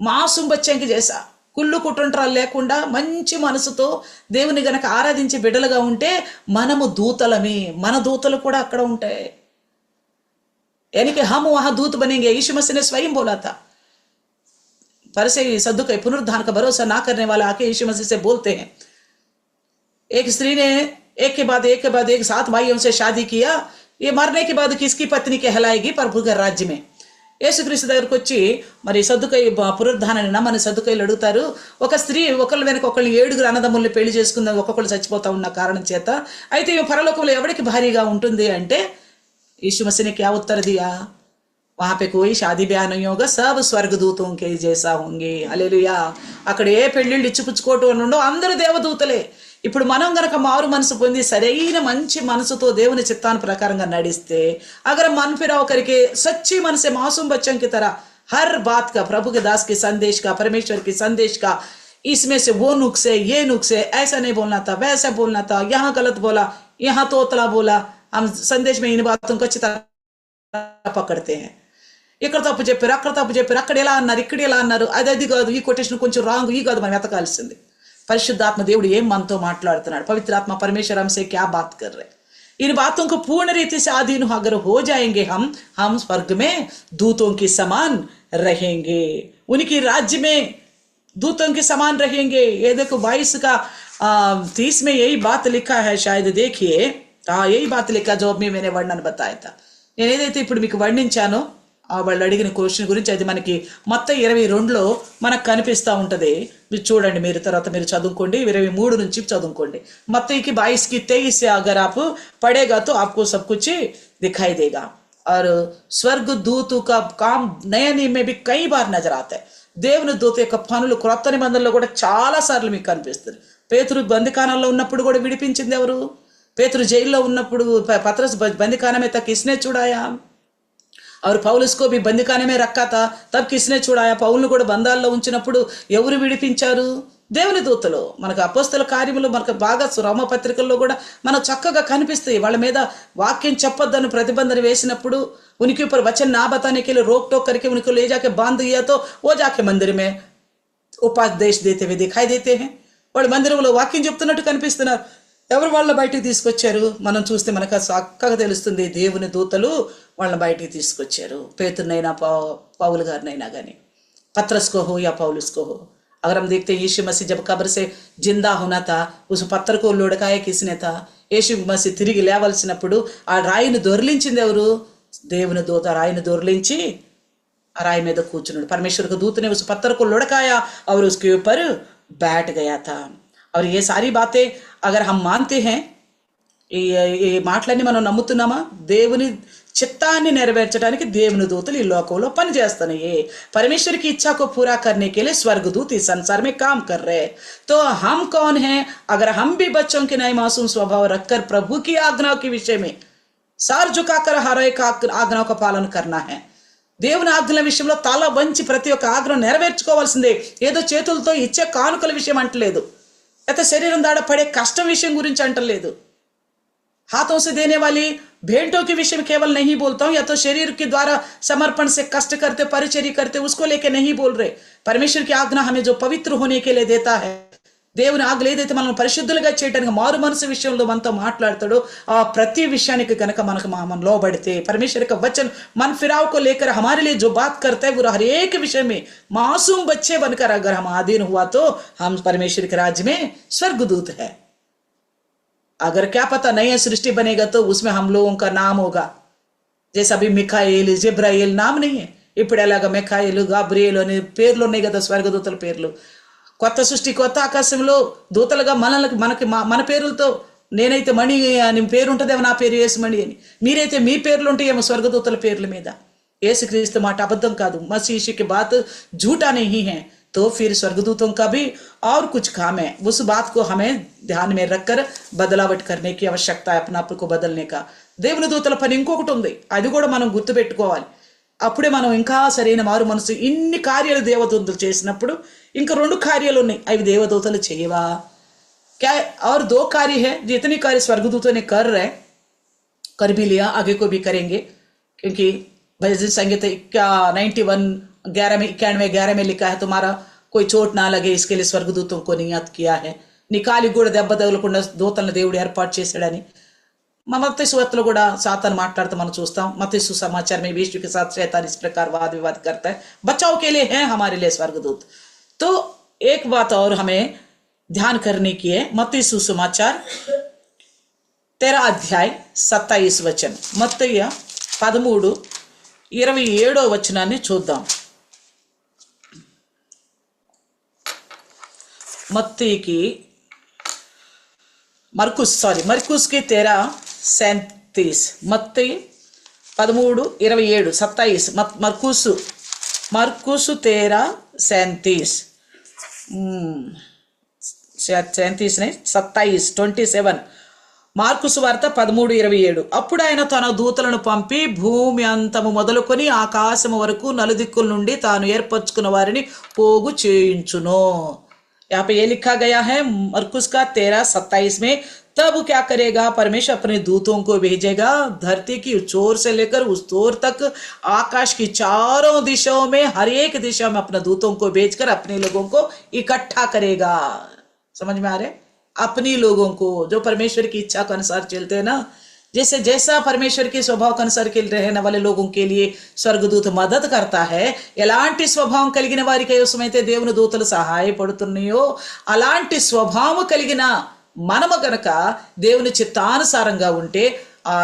A: మాసూం బచ్చంకి జైసా కుళ్ళు కుటుంట్రాలు లేకుండా మంచి మనసుతో దేవుని గనక ఆరాధించి బిడ్డలుగా ఉంటే మనము దూతలమే. మన దూతలు కూడా అక్కడ ఉంటాయి. यानी कि हम वहां दूत बनेंगे. यीशु मसीह ने स्वयं बोला था. फरीसी सद्दुकई पुनरुत्थान का भरोसा ना करने वाला आके यीशु मसीह से बोलते हैं, एक स्त्री ने एक के बाद एक 7 भाइयों से शादी किया, ये मरने के बाद किसकी पत्नी कहलाएगी प्रभु के राज्य में. యేసుక్రీస్తు దగ్గరకు వచ్చి మరి సద్దుకై పునరుద్ధానాన్ని నమ్మని సద్దుకైలు అడుగుతారు, ఒక స్త్రీ ఒకళ్ళ వెనక ఒకళ్ళు 7 అన్నదమ్ముల్ని పెళ్లి చేసుకుందాం, ఒక్కొక్కళ్ళు చచ్చిపోతా ఉన్న కారణం చేత, అయితే ఈ పరలోకంలో ఎవరికి భారీగా ఉంటుంది అంటే यीशु मसीह ने क्या उत्तर दिया, वहां पे कोई शादी ब्याह नहीं होगा, सब स्वर्गदूतों के जैसा होंगे. హల్లెలూయా. అక్కడ ఏ పెళ్లిళ్ళు ఇచ్చిపుచ్చుకోవటం ఉండో, అందరూ దేవదూతలే. ఇప్పుడు మనం గనక మారు మనసు పొంది సరైన మంచి మనసుతో దేవుని చిత్తాన్ని ప్రకారంగా నడిస్తే, अगर मन फिरा करके सच्ची मन से मासूम बच्चों की तरह हर बात का, प्रभु के दास के संदेश का, परमेश्वर के संदेश का, इसमें से वो नुक्स है, ये नुक्स है, ऐसा नहीं बोलना था, वैसा बोलना था, यहाँ गलत बोला, यहाँ तोतला बोला, हम संदेश में इन बातों को अच्छी तरह पकड़ते हैं. ఇక్కడ తప్పు చెప్పారు, అక్కడ తప్పు చెప్పారు, అక్కడ ఎలా అన్నారు, ఇక్కడ ఎలా అన్నారు, అది కాదు, ఈ కొటేషన్ కొంచెం రాంగ్, ఈ కాదు, మనం వెతకాల్సింది. పరిశుద్ధాత్మ దేవుడు ఏం మనతో మాట్లాడుతున్నాడు, పవిత్ర ఆత్మ परमेश्वर हमसे क्या बात कर रहे. इन बातों को पूर्ण रीति से अधीन अगर हो जाएंगे हम स्वर्ग में दूतों के समान रहेंगे, उनकी राज्य में दूतों के समान रहेंगे. ये देखो 22 का 30 में यही बात लिखा है, शायद देखिए. यही बात लिखा जो अभी मैंने वर्णन बताया था. నేను ఏదైతే ఇప్పుడు మీకు వర్ణించానో వాళ్ళు అడిగిన క్వశ్చన్ గురించి, అది మనకి మొత్తం 22లో మనకు కనిపిస్తూ ఉంటుంది. మీరు చూడండి, మీరు తర్వాత మీరు చదువుకోండి, 23 నుంచి చదువుకోండి. మొత్తం 22 की 23 से अगर आप पढ़ेगा तो आपको सब कुछ दिखाई देगा. और स्वर्ग दूत का काम नया नियम में भी कई बार नजर आता है. దేవుని దూత యొక్క పనులు క్రొత్త నిబంధనలో కూడా చాలా సార్లు మీకు కనిపిస్తుంది. పేతురు బందికానంలో ఉన్నప్పుడు కూడా విడిపించింది ఎవరు? పేతురు జైల్లో ఉన్నప్పుడు పత్రస్ बंदीखाने में तक किसने छुड़ाया? और పౌలుస్ को भी बंदीखाने में रखा था, तब किसने छुड़ाया? పౌలును కూడా బంధాల్లో ఉంచినప్పుడు ఎవరు విడిపించారు? దేవుని దూతలు. మనకు అపోస్తల కార్యములు మనకు బాగా రోమ పత్రికల్లో కూడా మనం చక్కగా కనిపిస్తాయి. వాళ్ళ మీద వాక్యం చెప్పొద్దని ప్రతిబంధన వేసినప్పుడు, उनके ऊपर वचन ना बताने के लिए रोक टोक करके उनको ले जाके बांध दिया, तो वो जाके मंदिर में उपदेश देते हुए दिखाई देते हैं. వాళ్ళు మందిరంలో వాక్యం చెప్తున్నట్టు కనిపిస్తున్నారు. ఎవరు వాళ్ళ బయటికి తీసుకొచ్చారు? మనం చూస్తే మనకు చక్కగా తెలుస్తుంది. దేవుని దూతలు వాళ్ళ బయటికి తీసుకొచ్చారు. పేతురునైనా పౌలు గారినైనా కానీ, पतरस को हो या पौलुस को हो. अगर हम देखते हैं यीशु मसीह जब कब्र से जिंदा होना था, उस पत्थर को लुढ़काया किसने था? यीशु मसीह తిరిగి లేవాల్సినప్పుడు ఆ రాయిని దొర్లించింది ఎవరు? దేవుని దూత రాయిని దొర్లించి ఆ రాయి మీద కూర్చున్నాడు. परमेश्वर के दूत ने उस पत्थर को लुढ़काया और उसके ऊपर बैठ गया था. और ये सारी बातें अगर हम मानते हैं, ఈ మాటలన్నీ మనం నమ్ముతున్నామా? దేవుని చిత్తాన్ని నెరవేర్చడానికి దేవుని దూతలు ఈ లోకంలో పనిచేస్తున్నాయి. परमेश्वर की इच्छा को पूरा करने के लिए स्वर्गदूत इस संसार में काम कर रहे हैं. तो हम कौन हैं? अगर हम भी बच्चों के नए मासूम स्वभाव रखकर प्रभु की आज्ञाओं के विषय में सार झुकाकर हर एक आज्ञाओं का पालन करना है. దేవుని ఆజ్ఞల విషయంలో తల వంచి ప్రతి ఒక్క ఆజ్ఞ నెరవేర్చుకోవాల్సిందే. ఏదో చేతులతో ఇచ్చే కానుకల విషయం అంటలేదు, అయితే శరీరం దాడ పడే కష్టం విషయం గురించి అంటలేదు. हाथों से देने वाली भेंटों के विषय में केवल नहीं बोलता हूं, या तो शरीर के द्वारा समर्पण से कष्ट करते परिचर्य करते उसको लेके नहीं बोल रहे। परमेश्वर की आज्ञा हमें जो पवित्र होने के लिए देता है, దేవుని ఆజ్ఞ ఏదైతే మనం పరిశుద్ధులుగా చేయడానికి మారు మనసు విషయంలో మనతో మాట్లాడతాడో ఆ ప్రతి విషయానికి కనుక మనకు మనం లోబడితే, परमेश्वर का वचन मन फिराव को लेकर हमारे लिए जो बात करता है वो हर एक विषय में मासूम बच्चे बनकर अगर हम अधीन हुआ तो हम परमेश्वर के राज्य में स्वर्गदूत है। अगर क्या पता नई सृष्टि बनेगा तो उसमें हम लोगों का नाम होगा, जैसा अभी मिखाएल जिब्राइल नाम नहीं है, ఇప్పుడు ఎలాగా మిఖాయిలు గాబ్రియేలు అనే పేర్లు ఉన్నాయి కదా స్వర్గదూతల పేర్లు। కొత్త సృష్టి కొత్త ఆకాశంలో దూతలుగా మనకి మన పేర్లతో, నేనైతే మణి అని పేరు ఉంటుందేమో, నా పేరు యేసుమణి అని, మీరైతే మీ పేర్లు ఉంటాయేమో స్వర్గదూతల పేర్ల మీద। యేసుక్రీస్తు మాట అబద్ధం కాదు, मसीह की बात झूठा नहीं है, तो फिर स्वर्गदूतों का भी और कुछ काम है। उस बात को हमें ध्यान में रखकर बदलावट करने की आवश्यकता है, अपने आप को बदलने का। దేవుని దూతల పని ఇంకొకటి ఉంది, అది కూడా మనం గుర్తుపెట్టుకోవాలి। అప్పుడే మనం ఇంకా సరైన మారు మనసు, ఇన్ని కార్యాలు దేవదూతలు చేసినప్పుడు ఇంకా 2 కార్యాలు ఉన్నాయి, అవి దేవదూతలు చేయవా? क्या और 2 कार्य है जितने कार्य स्वर्गदूतों ने कर रहे, कर भी लिया, आगे को भी करेंगे, क्योंकि भजन संगीत 91 में लिखा है तुम्हारा कोई चोट ना लगे इसके लिए स्वर्गदूतों को नियत किया है। निकाली కూడా దెబ్బ తగలకుండా దూతలను దేవుడు ఏర్పాటు చేశాడని मत्ती सुवार्तलो కూడా सातान మాట్లాడుతూ మనం చూస్తాం। मत्ती सुसमाचार में यीशु के साथ शैतान इस प्रकार वाद विवाद करता है, बचाव के लिए है हमारे लिए स्वर्गदूत। तो एक बात और हमें ध्यान करने की है, मत्ती सुसमाचार 13 अध्याय 27 वचन, मత్తయి 13:27 వచనాన్ని చూద్దాం। మత్తయికి मरकुस की 13:37, मత్తయి 13:27, 27 मरकुस 13:37 नहीं 27 మార్కుసు వార్త 13:27। అప్పుడు ఆయన తన దూతలను పంపి భూమి అంతము మొదలుకొని ఆకాశము వరకు నలుదిక్కుల నుండి తాను ఏర్పరచుకున్న వారిని పోగు చేయించును। यहाँ पे ये लिखा गया है मरकुस का 13:27 में, तब क्या करेगा परमेश्वर अपने दूतों को भेजेगा, धरती की चोर से लेकर उस चोर तक आकाश की चारों दिशाओं में हर एक दिशा में अपने दूतों को भेजकर अपने लोगों को इकट्ठा करेगा। समझ में आ रहे? अपनी लोगों को जो परमेश्वर की इच्छा के अनुसार चलते हैं ना, जैसे जैसा परमेश्वर के स्वभाव के अनुसार के रहने वाले लोगों के लिए स्वर्गदूत मदद करता है, ఎలాంటి స్వభావం కలిగిన వారికి ఏసమైతే దేవుని దూతలు సహాయపడుతున్నాయో అలాంటి స్వభావం కలిగిన మనము గనక దేవుని చిత్తానుసారంగా ఉంటే ఆ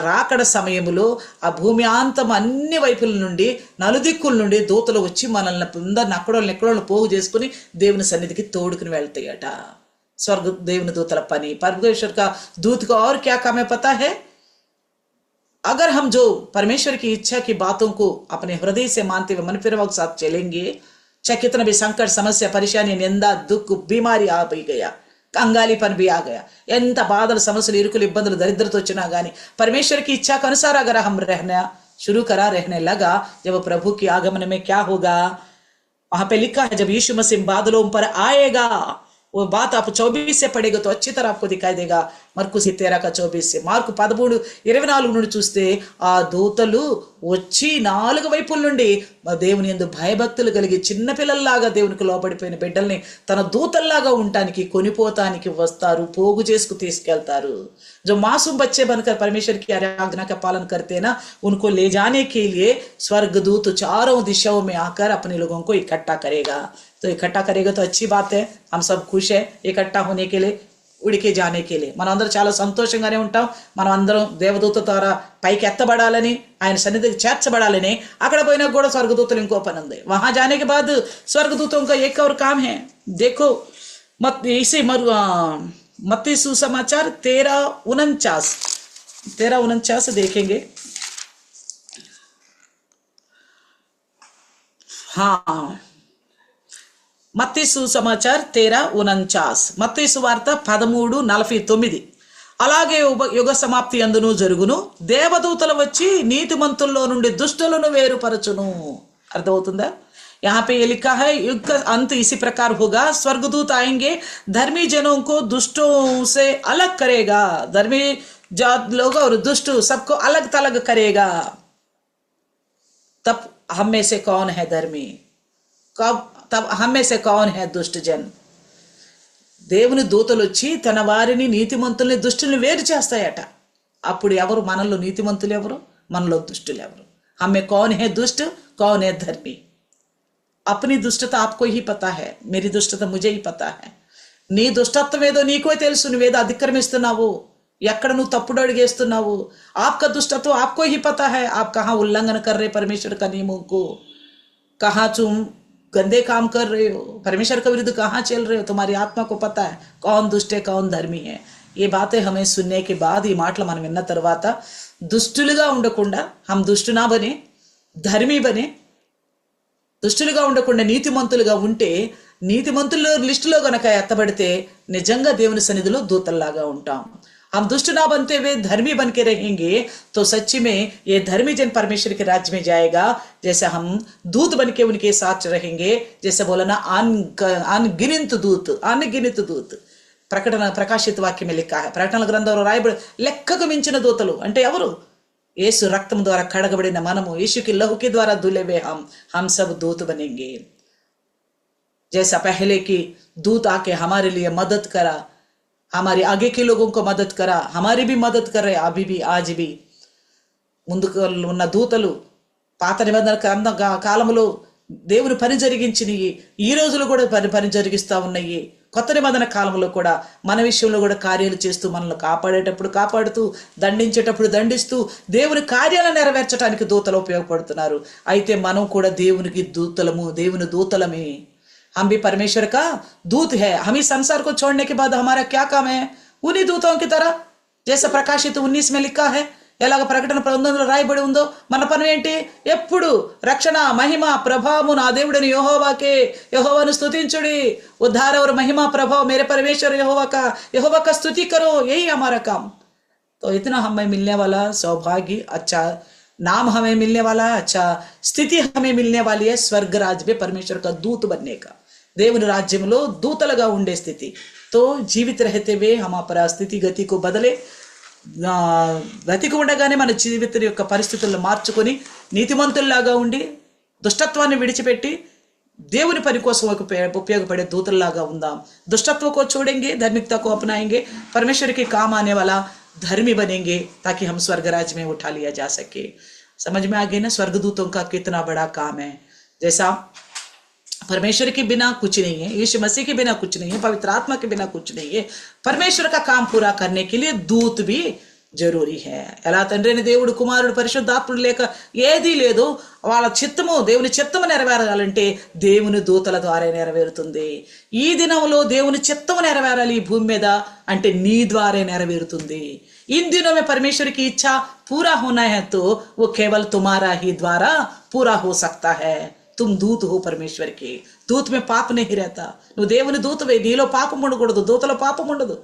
A: రాకడ సమయంలో ఆ భూమి అంతం అన్ని వైపుల నుండి నలుదిక్కుల నుండి దూతలు వచ్చి మనల్ని అందరిని ఎక్కడోళ్ళని పోగు చేసుకుని దేవుని సన్నిధికి తోడుకుని వెళ్తాయట। स्वर्ग దేవుని దూతల పని, परमेश्वर का दूत का और क्या काम है पता है? अगर हम जो परमेश्वर की इच्छा की बातों को अपने हृदय से मानते हुए मन फिराव के साथ चलेंगे, चाहे कितना भी संकट समस्या परेशानी निंदा दुख बीमारी आ भी गया, कंगालीपन भी आ गया, ఎంత బాధలు సమస్యలు ఇరుకులు ఇబ్బందులు దరిద్రత వచ్చినా గానీ परमेश्वर की इच्छा के अनुसार अगर हम रहना शुरू करा रहने लगा, जब प्रभु की आगमन में क्या होगा, वहां पे लिखा है जब यीशु मसीह बादलों पर आएगा, वो बात आप 24 से पढ़ेगा तो अच्छी तरह आपको दिखाई देगा। मरकुस 13:24 से మార్కు 13:24 నుండి చూస్తే ఆ దూతలు వచ్చి 4 వైపుల నుండి దేవుని యందు భయభక్తులు కలిగి చిన్న పిల్లల్లాగా దేవునికి లోబడిపోయిన బిడ్డల్ని తన దూతల్లాగా ఉండటానికి కొనిపోతానికి వస్తారు, పోగు చేసుకు తీసుకెళ్తారు। जो मासूम बच्चे बनकर परमेश्वर की आज्ञा का पालन करते हैं ना, उनको ले जाने के लिए स्वर्गदूत चारों दिशाओं में आकर अपने लोगों को इकट्ठा करेगा। तो इकट्ठा करेगा तो अच्छी बात है, हम सब खुश है इकट्ठा होने के लिए, ఉడికి జానే के लिए మనందరం చాలా సంతోషంగానే ఉంటాం। మనం అందరం దేవదూత ద్వారా పైకి ఎత్తబడాలని, ఆయన సన్నిధికి చేర్చబడాలని, అక్కడ పోయినా కూడా స్వర్గదూతలు ఇంకో పని ఉంది। वहां जाने के बाद स्वर्गदूतों का एक और काम है, देखो मत्ती सुसमाचार 13:49 देखेंगे। हाँ, మత్తయి సుసమాచార్ 13:49, మత్తయి సువార్త 13:49। అలాగే యుగ సమాప్తి అందును జరుగును, దేవదూతలు వచ్చి నీతిమంతుల్లో నుండి దుష్టులను వేరుపరచును। అర్థమవుతుందా? यहाँ पे ये लिखा है युग का अंत इसी प्रकार होगा, स्वर्गदूत आएंगे, धर्मी जनों को दुष्टों से अलग करेगा, धर्मी जो लोग और दुष्ट सबको अलग थलग करेगा। तब हम में से कौन है धर्मी, तब हम में से कौन है दुष्ट जन। దేవుని దూతలు వచ్చి తన వారిని నీతిమంతుల్ని దుష్టుల్ని వేరు చేస్తాయట. అప్పుడు ఎవరు మనలో నీతిమంతులు, ఎవరు మనలో దుష్టులు ఎవరు? हमें कौन है दुष्ट, कौन है धर्मी? अपनी दुष्टता आपको ही पता है, मेरी दुष्टता मुझे ही पता है. నీ దుష్టత్వం ఏదో నీకో తెలుసు. నువ్వేదో అతిక్రమిస్తున్నావు, ఎక్కడ నువ్వు తప్పుడు అడిగేస్తున్నావు. आपका दुष्टत्व आपको ही पता है. आप कहाँ उल्लंघन कर रहे परमेश्वर का नियमों को, कहाँ तुम गंदे काम कर रहे हो, परमेश्वर के विरुद्ध कहाँ चल रहे हो. तुम्हारी आत्मा को पता है कौन दुष्ट है, कौन धर्मी है. ये बातें हमें सुनने के बाद, ఈ మాటలు మనం విన్న తర్వాత దుష్టులుగా ఉండకుండా, हम दुष्ट ना बने, धर्मी बने. దుష్టులుగా ఉండకుండా నీతిమంతులుగా ఉంటే, నీతిమంతుల లిస్టులో గనక ఎత్తబడితే నిజంగా దేవుని సన్నిధిలో దూతల్లాగా ఉంటాం. हम दुष्ट ना बनते हुए धर्मी बन के रहेंगे तो सच्ची में ये धर्मी जन परमेश्वर के राज्य में जाएगा. जैसे हम दूत बन के उनके साथ रहेंगे, जैसे बोला ना अनगिनित दूत. ప్రకాశిత వాక్యం लिखा है. ప్రకటనల గ్రంథంలో రాయబడి లెక్కకు మించిన దూతలు అంటే ఎవరు? యేసు రక్తం ద్వారా కడగబడిన మనము, यीशु की लहू के द्वारा धुले हुए हम सब दूत बनेंगे. जैसा पहले की दूत आके हमारे लिए मदद करा, हमारे आगे के लोगों को मदद करा, हमारी भी मदद कर रहे अभी भी आज भी. ముందుకు ఉన్న దూతలు పాత నిబంధన కాలంలో దేవుని పని జరిగించినవి ఈ రోజులు కూడా పని జరిగిస్తూ ఉన్నాయి. కొత్త నిబంధన కాలంలో కూడా మన విషయంలో కూడా కార్యాలు చేస్తూ, మనల్ని కాపాడేటప్పుడు కాపాడుతూ, దండించేటప్పుడు దండిస్తూ, దేవుని కార్యాలను నెరవేర్చడానికి దూతలు ఉపయోగపడుతున్నారు. అయితే మనం కూడా దేవునికి దూతలము, దేవుని దూతలమే. हम भी परमेश्वर का दूत है. हम इस संसार को छोड़ने के बाद हमारा क्या काम है? उन्हीं दूतों की तरह, जैसे प्रकाशित 19 में लिखा है, ఎలాగ ప్రకటన 19లో రాయబడి ఉందో, మన పని ఏంటి? ఎప్పుడు రక్షణ, మహిమ, ప్రభావము నా దేవుడని యెహోవాను స్తుతించుడి. उद्धार और महिमा प्रभाव मेरे परमेश्वर यहोवा का स्तुति करो, यही हमारा काम. तो इतना हमें मिलने वाला सौभाग्य, अच्छा नाम हमें मिलने वाला है, अच्छा स्थिति हमें मिलने वाली है स्वर्ग राज्य में परमेश्वर का दूत बनने का. దేవుని రాజ్యంలో దూతలుగా ఉండే స్థితి. तो जीवित रहते हुए हम अपना स्थिति गति को बदले, బ్రతికి ఉండగానే మన జీవితం యొక్క పరిస్థితులను మార్చుకొని నీతిమంతుల్లాగా ఉండి, దుష్టత్వాన్ని విడిచిపెట్టి దేవుని పని కోసం ఉపయోగపడే దూతల్లాగా ఉందాం. दुष्टत्व को छोड़ेंगे, धार्मिकता को अपनाएंगे, परमेश्वर के काम आने वाला धर्मी बनेंगे, ताकि हम स्वर्ग राज्य में उठा लिया जा सके. समझ में आ गई ना स्वर्गदूतों का कितना बड़ा काम है. जैसा परमेश्वर के बिना कुछ नहीं है, यीशु मसीह के बिना कुछ नहीं है, पवित्र आत्मा के बिना कुछ नहीं है. परमेश्वर का काम पूरा करने के लिए दूत भी జరూరీ హే. ఎలా తండ్రిని దేవుడు, కుమారుడు, పరిశుద్ధాత్ముడు లేక ఏదీ లేదు. వాళ్ళ చిత్తము, దేవుని చిత్తము నెరవేరాలంటే దేవుని దూతల ద్వారా నెరవేరుతుంది. ఈ దినంలో దేవుని చిత్తము నెరవేరాలి ఈ భూమి మీద అంటే నీ ద్వారా నెరవేరుతుంది. इन दिनों में परमेश्वर की इच्छा पूरा होना है तो वो केवल तुम्हारा ही द्वारा पूरा हो सकता है. तुम दूत हो परमेश्वर के. दूत में पाप नहीं रहता. నువ్వు దేవుని దూతవే, నీలో పాపం ఉండకూడదు, దూతలో పాపం ఉండదు.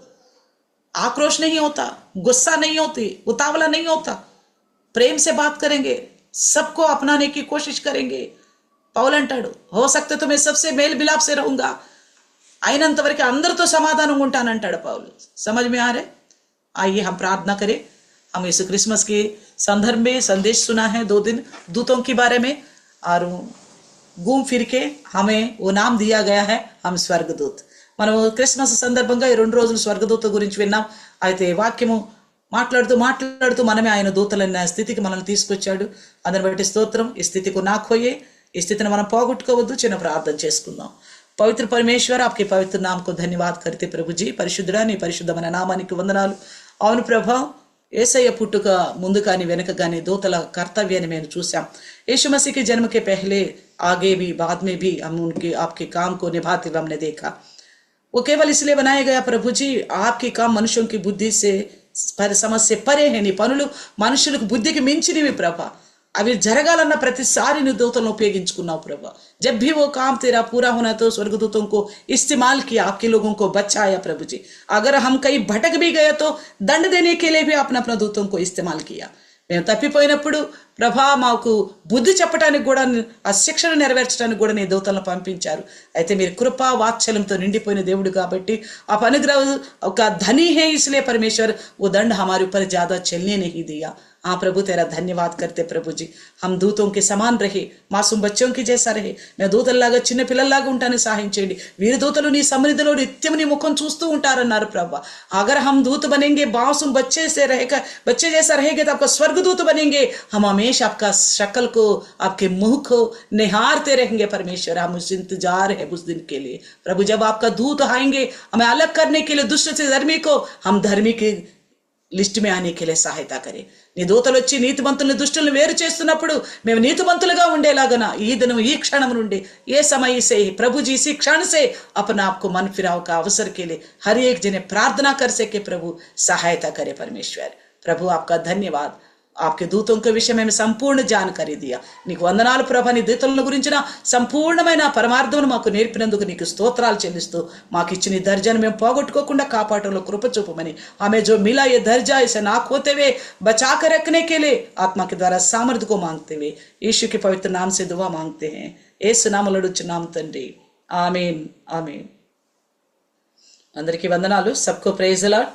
A: आक्रोश नहीं होता, गुस्सा नहीं होती, उतावला नहीं होता. प्रेम से बात करेंगे, सबको अपनाने की कोशिश करेंगे. పౌలు అంటాడు, हो सकते तो मैं सबसे मेल मिलाप से रहूंगा, అయినంత వరకు అందరితో సమాధానంగా ఉంటానంటాడు పౌలు. समझ में आ रहे? आइए हम प्रार्थना करें. हम इस क्रिसमस के संदर्भ में संदेश सुना है 2 दिन दूतों के बारे में, और घूम फिर के हमें वो नाम दिया गया है, हम स्वर्गदूत. మనం క్రిస్మస్ సందర్భంగా ఈ 2 రోజులు స్వర్గదూత గురించి విన్నాం. అయితే వాక్యము మాట్లాడుతూ మనమే ఆయన దూతలన్న స్థితికి మనల్ని తీసుకొచ్చాడు. అందుని బట్టి స్తోత్రం. ఈ స్థితికి నాకోయే, ఈ స్థితిని మనం పోగొట్టుకోవద్దు. చిన్న ప్రార్థన చేసుకుందాం. పవిత్ర పరమేశ్వర, आपके पवित्र नाम को धन्यवाद करते प्रभु जी. పరిశుద్ధుడా, నీ పరిశుద్ధమైన నామానికి వందనాలు. అవును ప్రభా, యేసయ్య పుట్టుక ముందు కానీ వెనక కానీ దూతల కర్తవ్యాన్ని మేము చూసాం. यीशु मसीह के जन्म के पहले, आगे भी, बाद में भी हम उनके आपके काम को निभाते हुए हमने देखा. वो केवल इसलिए बनाया गया प्रभु जी, आपके काम मनुष्यों की बुद्धि से समझ से परे है. నీ పనులు మనుషులకు బుద్ధికి మించినవి ప్రభా. అవి జరగాలన్న ప్రతిసారి నీ దూతలను ఉపయోగించుకున్నావు ప్రభా. जब भी वो काम तेरा पूरा होना तो स्वर्गदूतों को इस्तेमाल किया, आपके लोगों को बचाया प्रभु जी. अगर हम कहीं भटक भी गए तो दंड देने के लिए भी आपने अपने दूतों को इस्तेमाल किया. మేము తప్పిపోయినప్పుడు ప్రభా మాకు బుద్ధి చెప్పడానికి కూడా, ఆ శిక్షణ నెరవేర్చడానికి కూడా నీ దూతలను పంపించారు. అయితే మీరు కృపా వాత్సల్యంతో నిండిపోయిన దేవుడు కాబట్టి आप अनुग्रह का धनी है, इसलिए परमेश्वर वो दंड हमारे ऊपर ज्यादा चलने नहीं दिया. हाँ प्रभु, तेरा धन्यवाद करते प्रभु जी. हम दूतों के समान रहे, మాసూం బచ్చోं की जैसा रहे. మేము దూతల్లాగా చిన్న పిల్లల్లాగా ఉంటానికి సహాయం చేయండి. వీరి దూతలు నీ సన్నిధిలో నిత్యం నీ ముఖం చూస్తూ ఉంటారన్నారు ప్రభు. अगर हम दूत बनेंगे, मासूम बच्चे से रहेगा, बच्चे जैसा रहेंगे तो आपका स्वर्गदूत बनेंगे. हम हमेशा आपका शक्ल को, आपके मुंह को निहारते रहेंगे परमेश्वर. हम उस इंतजार है उस दिन के लिए प्रभु, जब आपका दूत आएंगे हमें अलग करने के लिए, दुष्ट से धर्मी को हम धर्मी की లిస్ట్ में आने के लिए सहायता करे. నీ దూతలు వచ్చి నీతిమంతుల్ని దుష్టుల్ని వేరు చేస్తున్నప్పుడు మేము నీతిమంతులుగా ఉండేలాగన ఈ దినం ఈ క్షణం నుండి ఏ समय से प्रभु जी इसी क्षण से अपना आपको मन फिराव का अवसर के लिए हर एक जने प्रार्थना कर सके. प्रभु सहायता करे परमेश्वर. प्रभु आपका धन्यवाद. आपके दूतों के विषय में సంపూర్ణ జానకారీ దియా. నీకు వందనాలు ప్రభా. నీ దూతలను గురించిన సంపూర్ణమైన పరమార్థమును మాకు నేర్పినందుకు నీకు స్తోత్రాలు చెల్లిస్తూ మాకు ఇచ్చిన ఈ దర్జాను మేము పోగొట్టుకోకుండా కాపాడంలో కృప చూపమని, हमें जो मिला ये दर्जा इसे ना खोते हुए बचा कर रखने के लिए आत्मा के द्वारा सामर्थ्य को मांगते हुए यीशु के पवित्र नाम से दुआ मांगते हैं. యేసు నామములో అడుగుచున్నాము తండ్రి. ఆమేన్ ఆమేన్. అందరికీ వందనాలు. सबको ప్రైజ్ ది లార్డ్.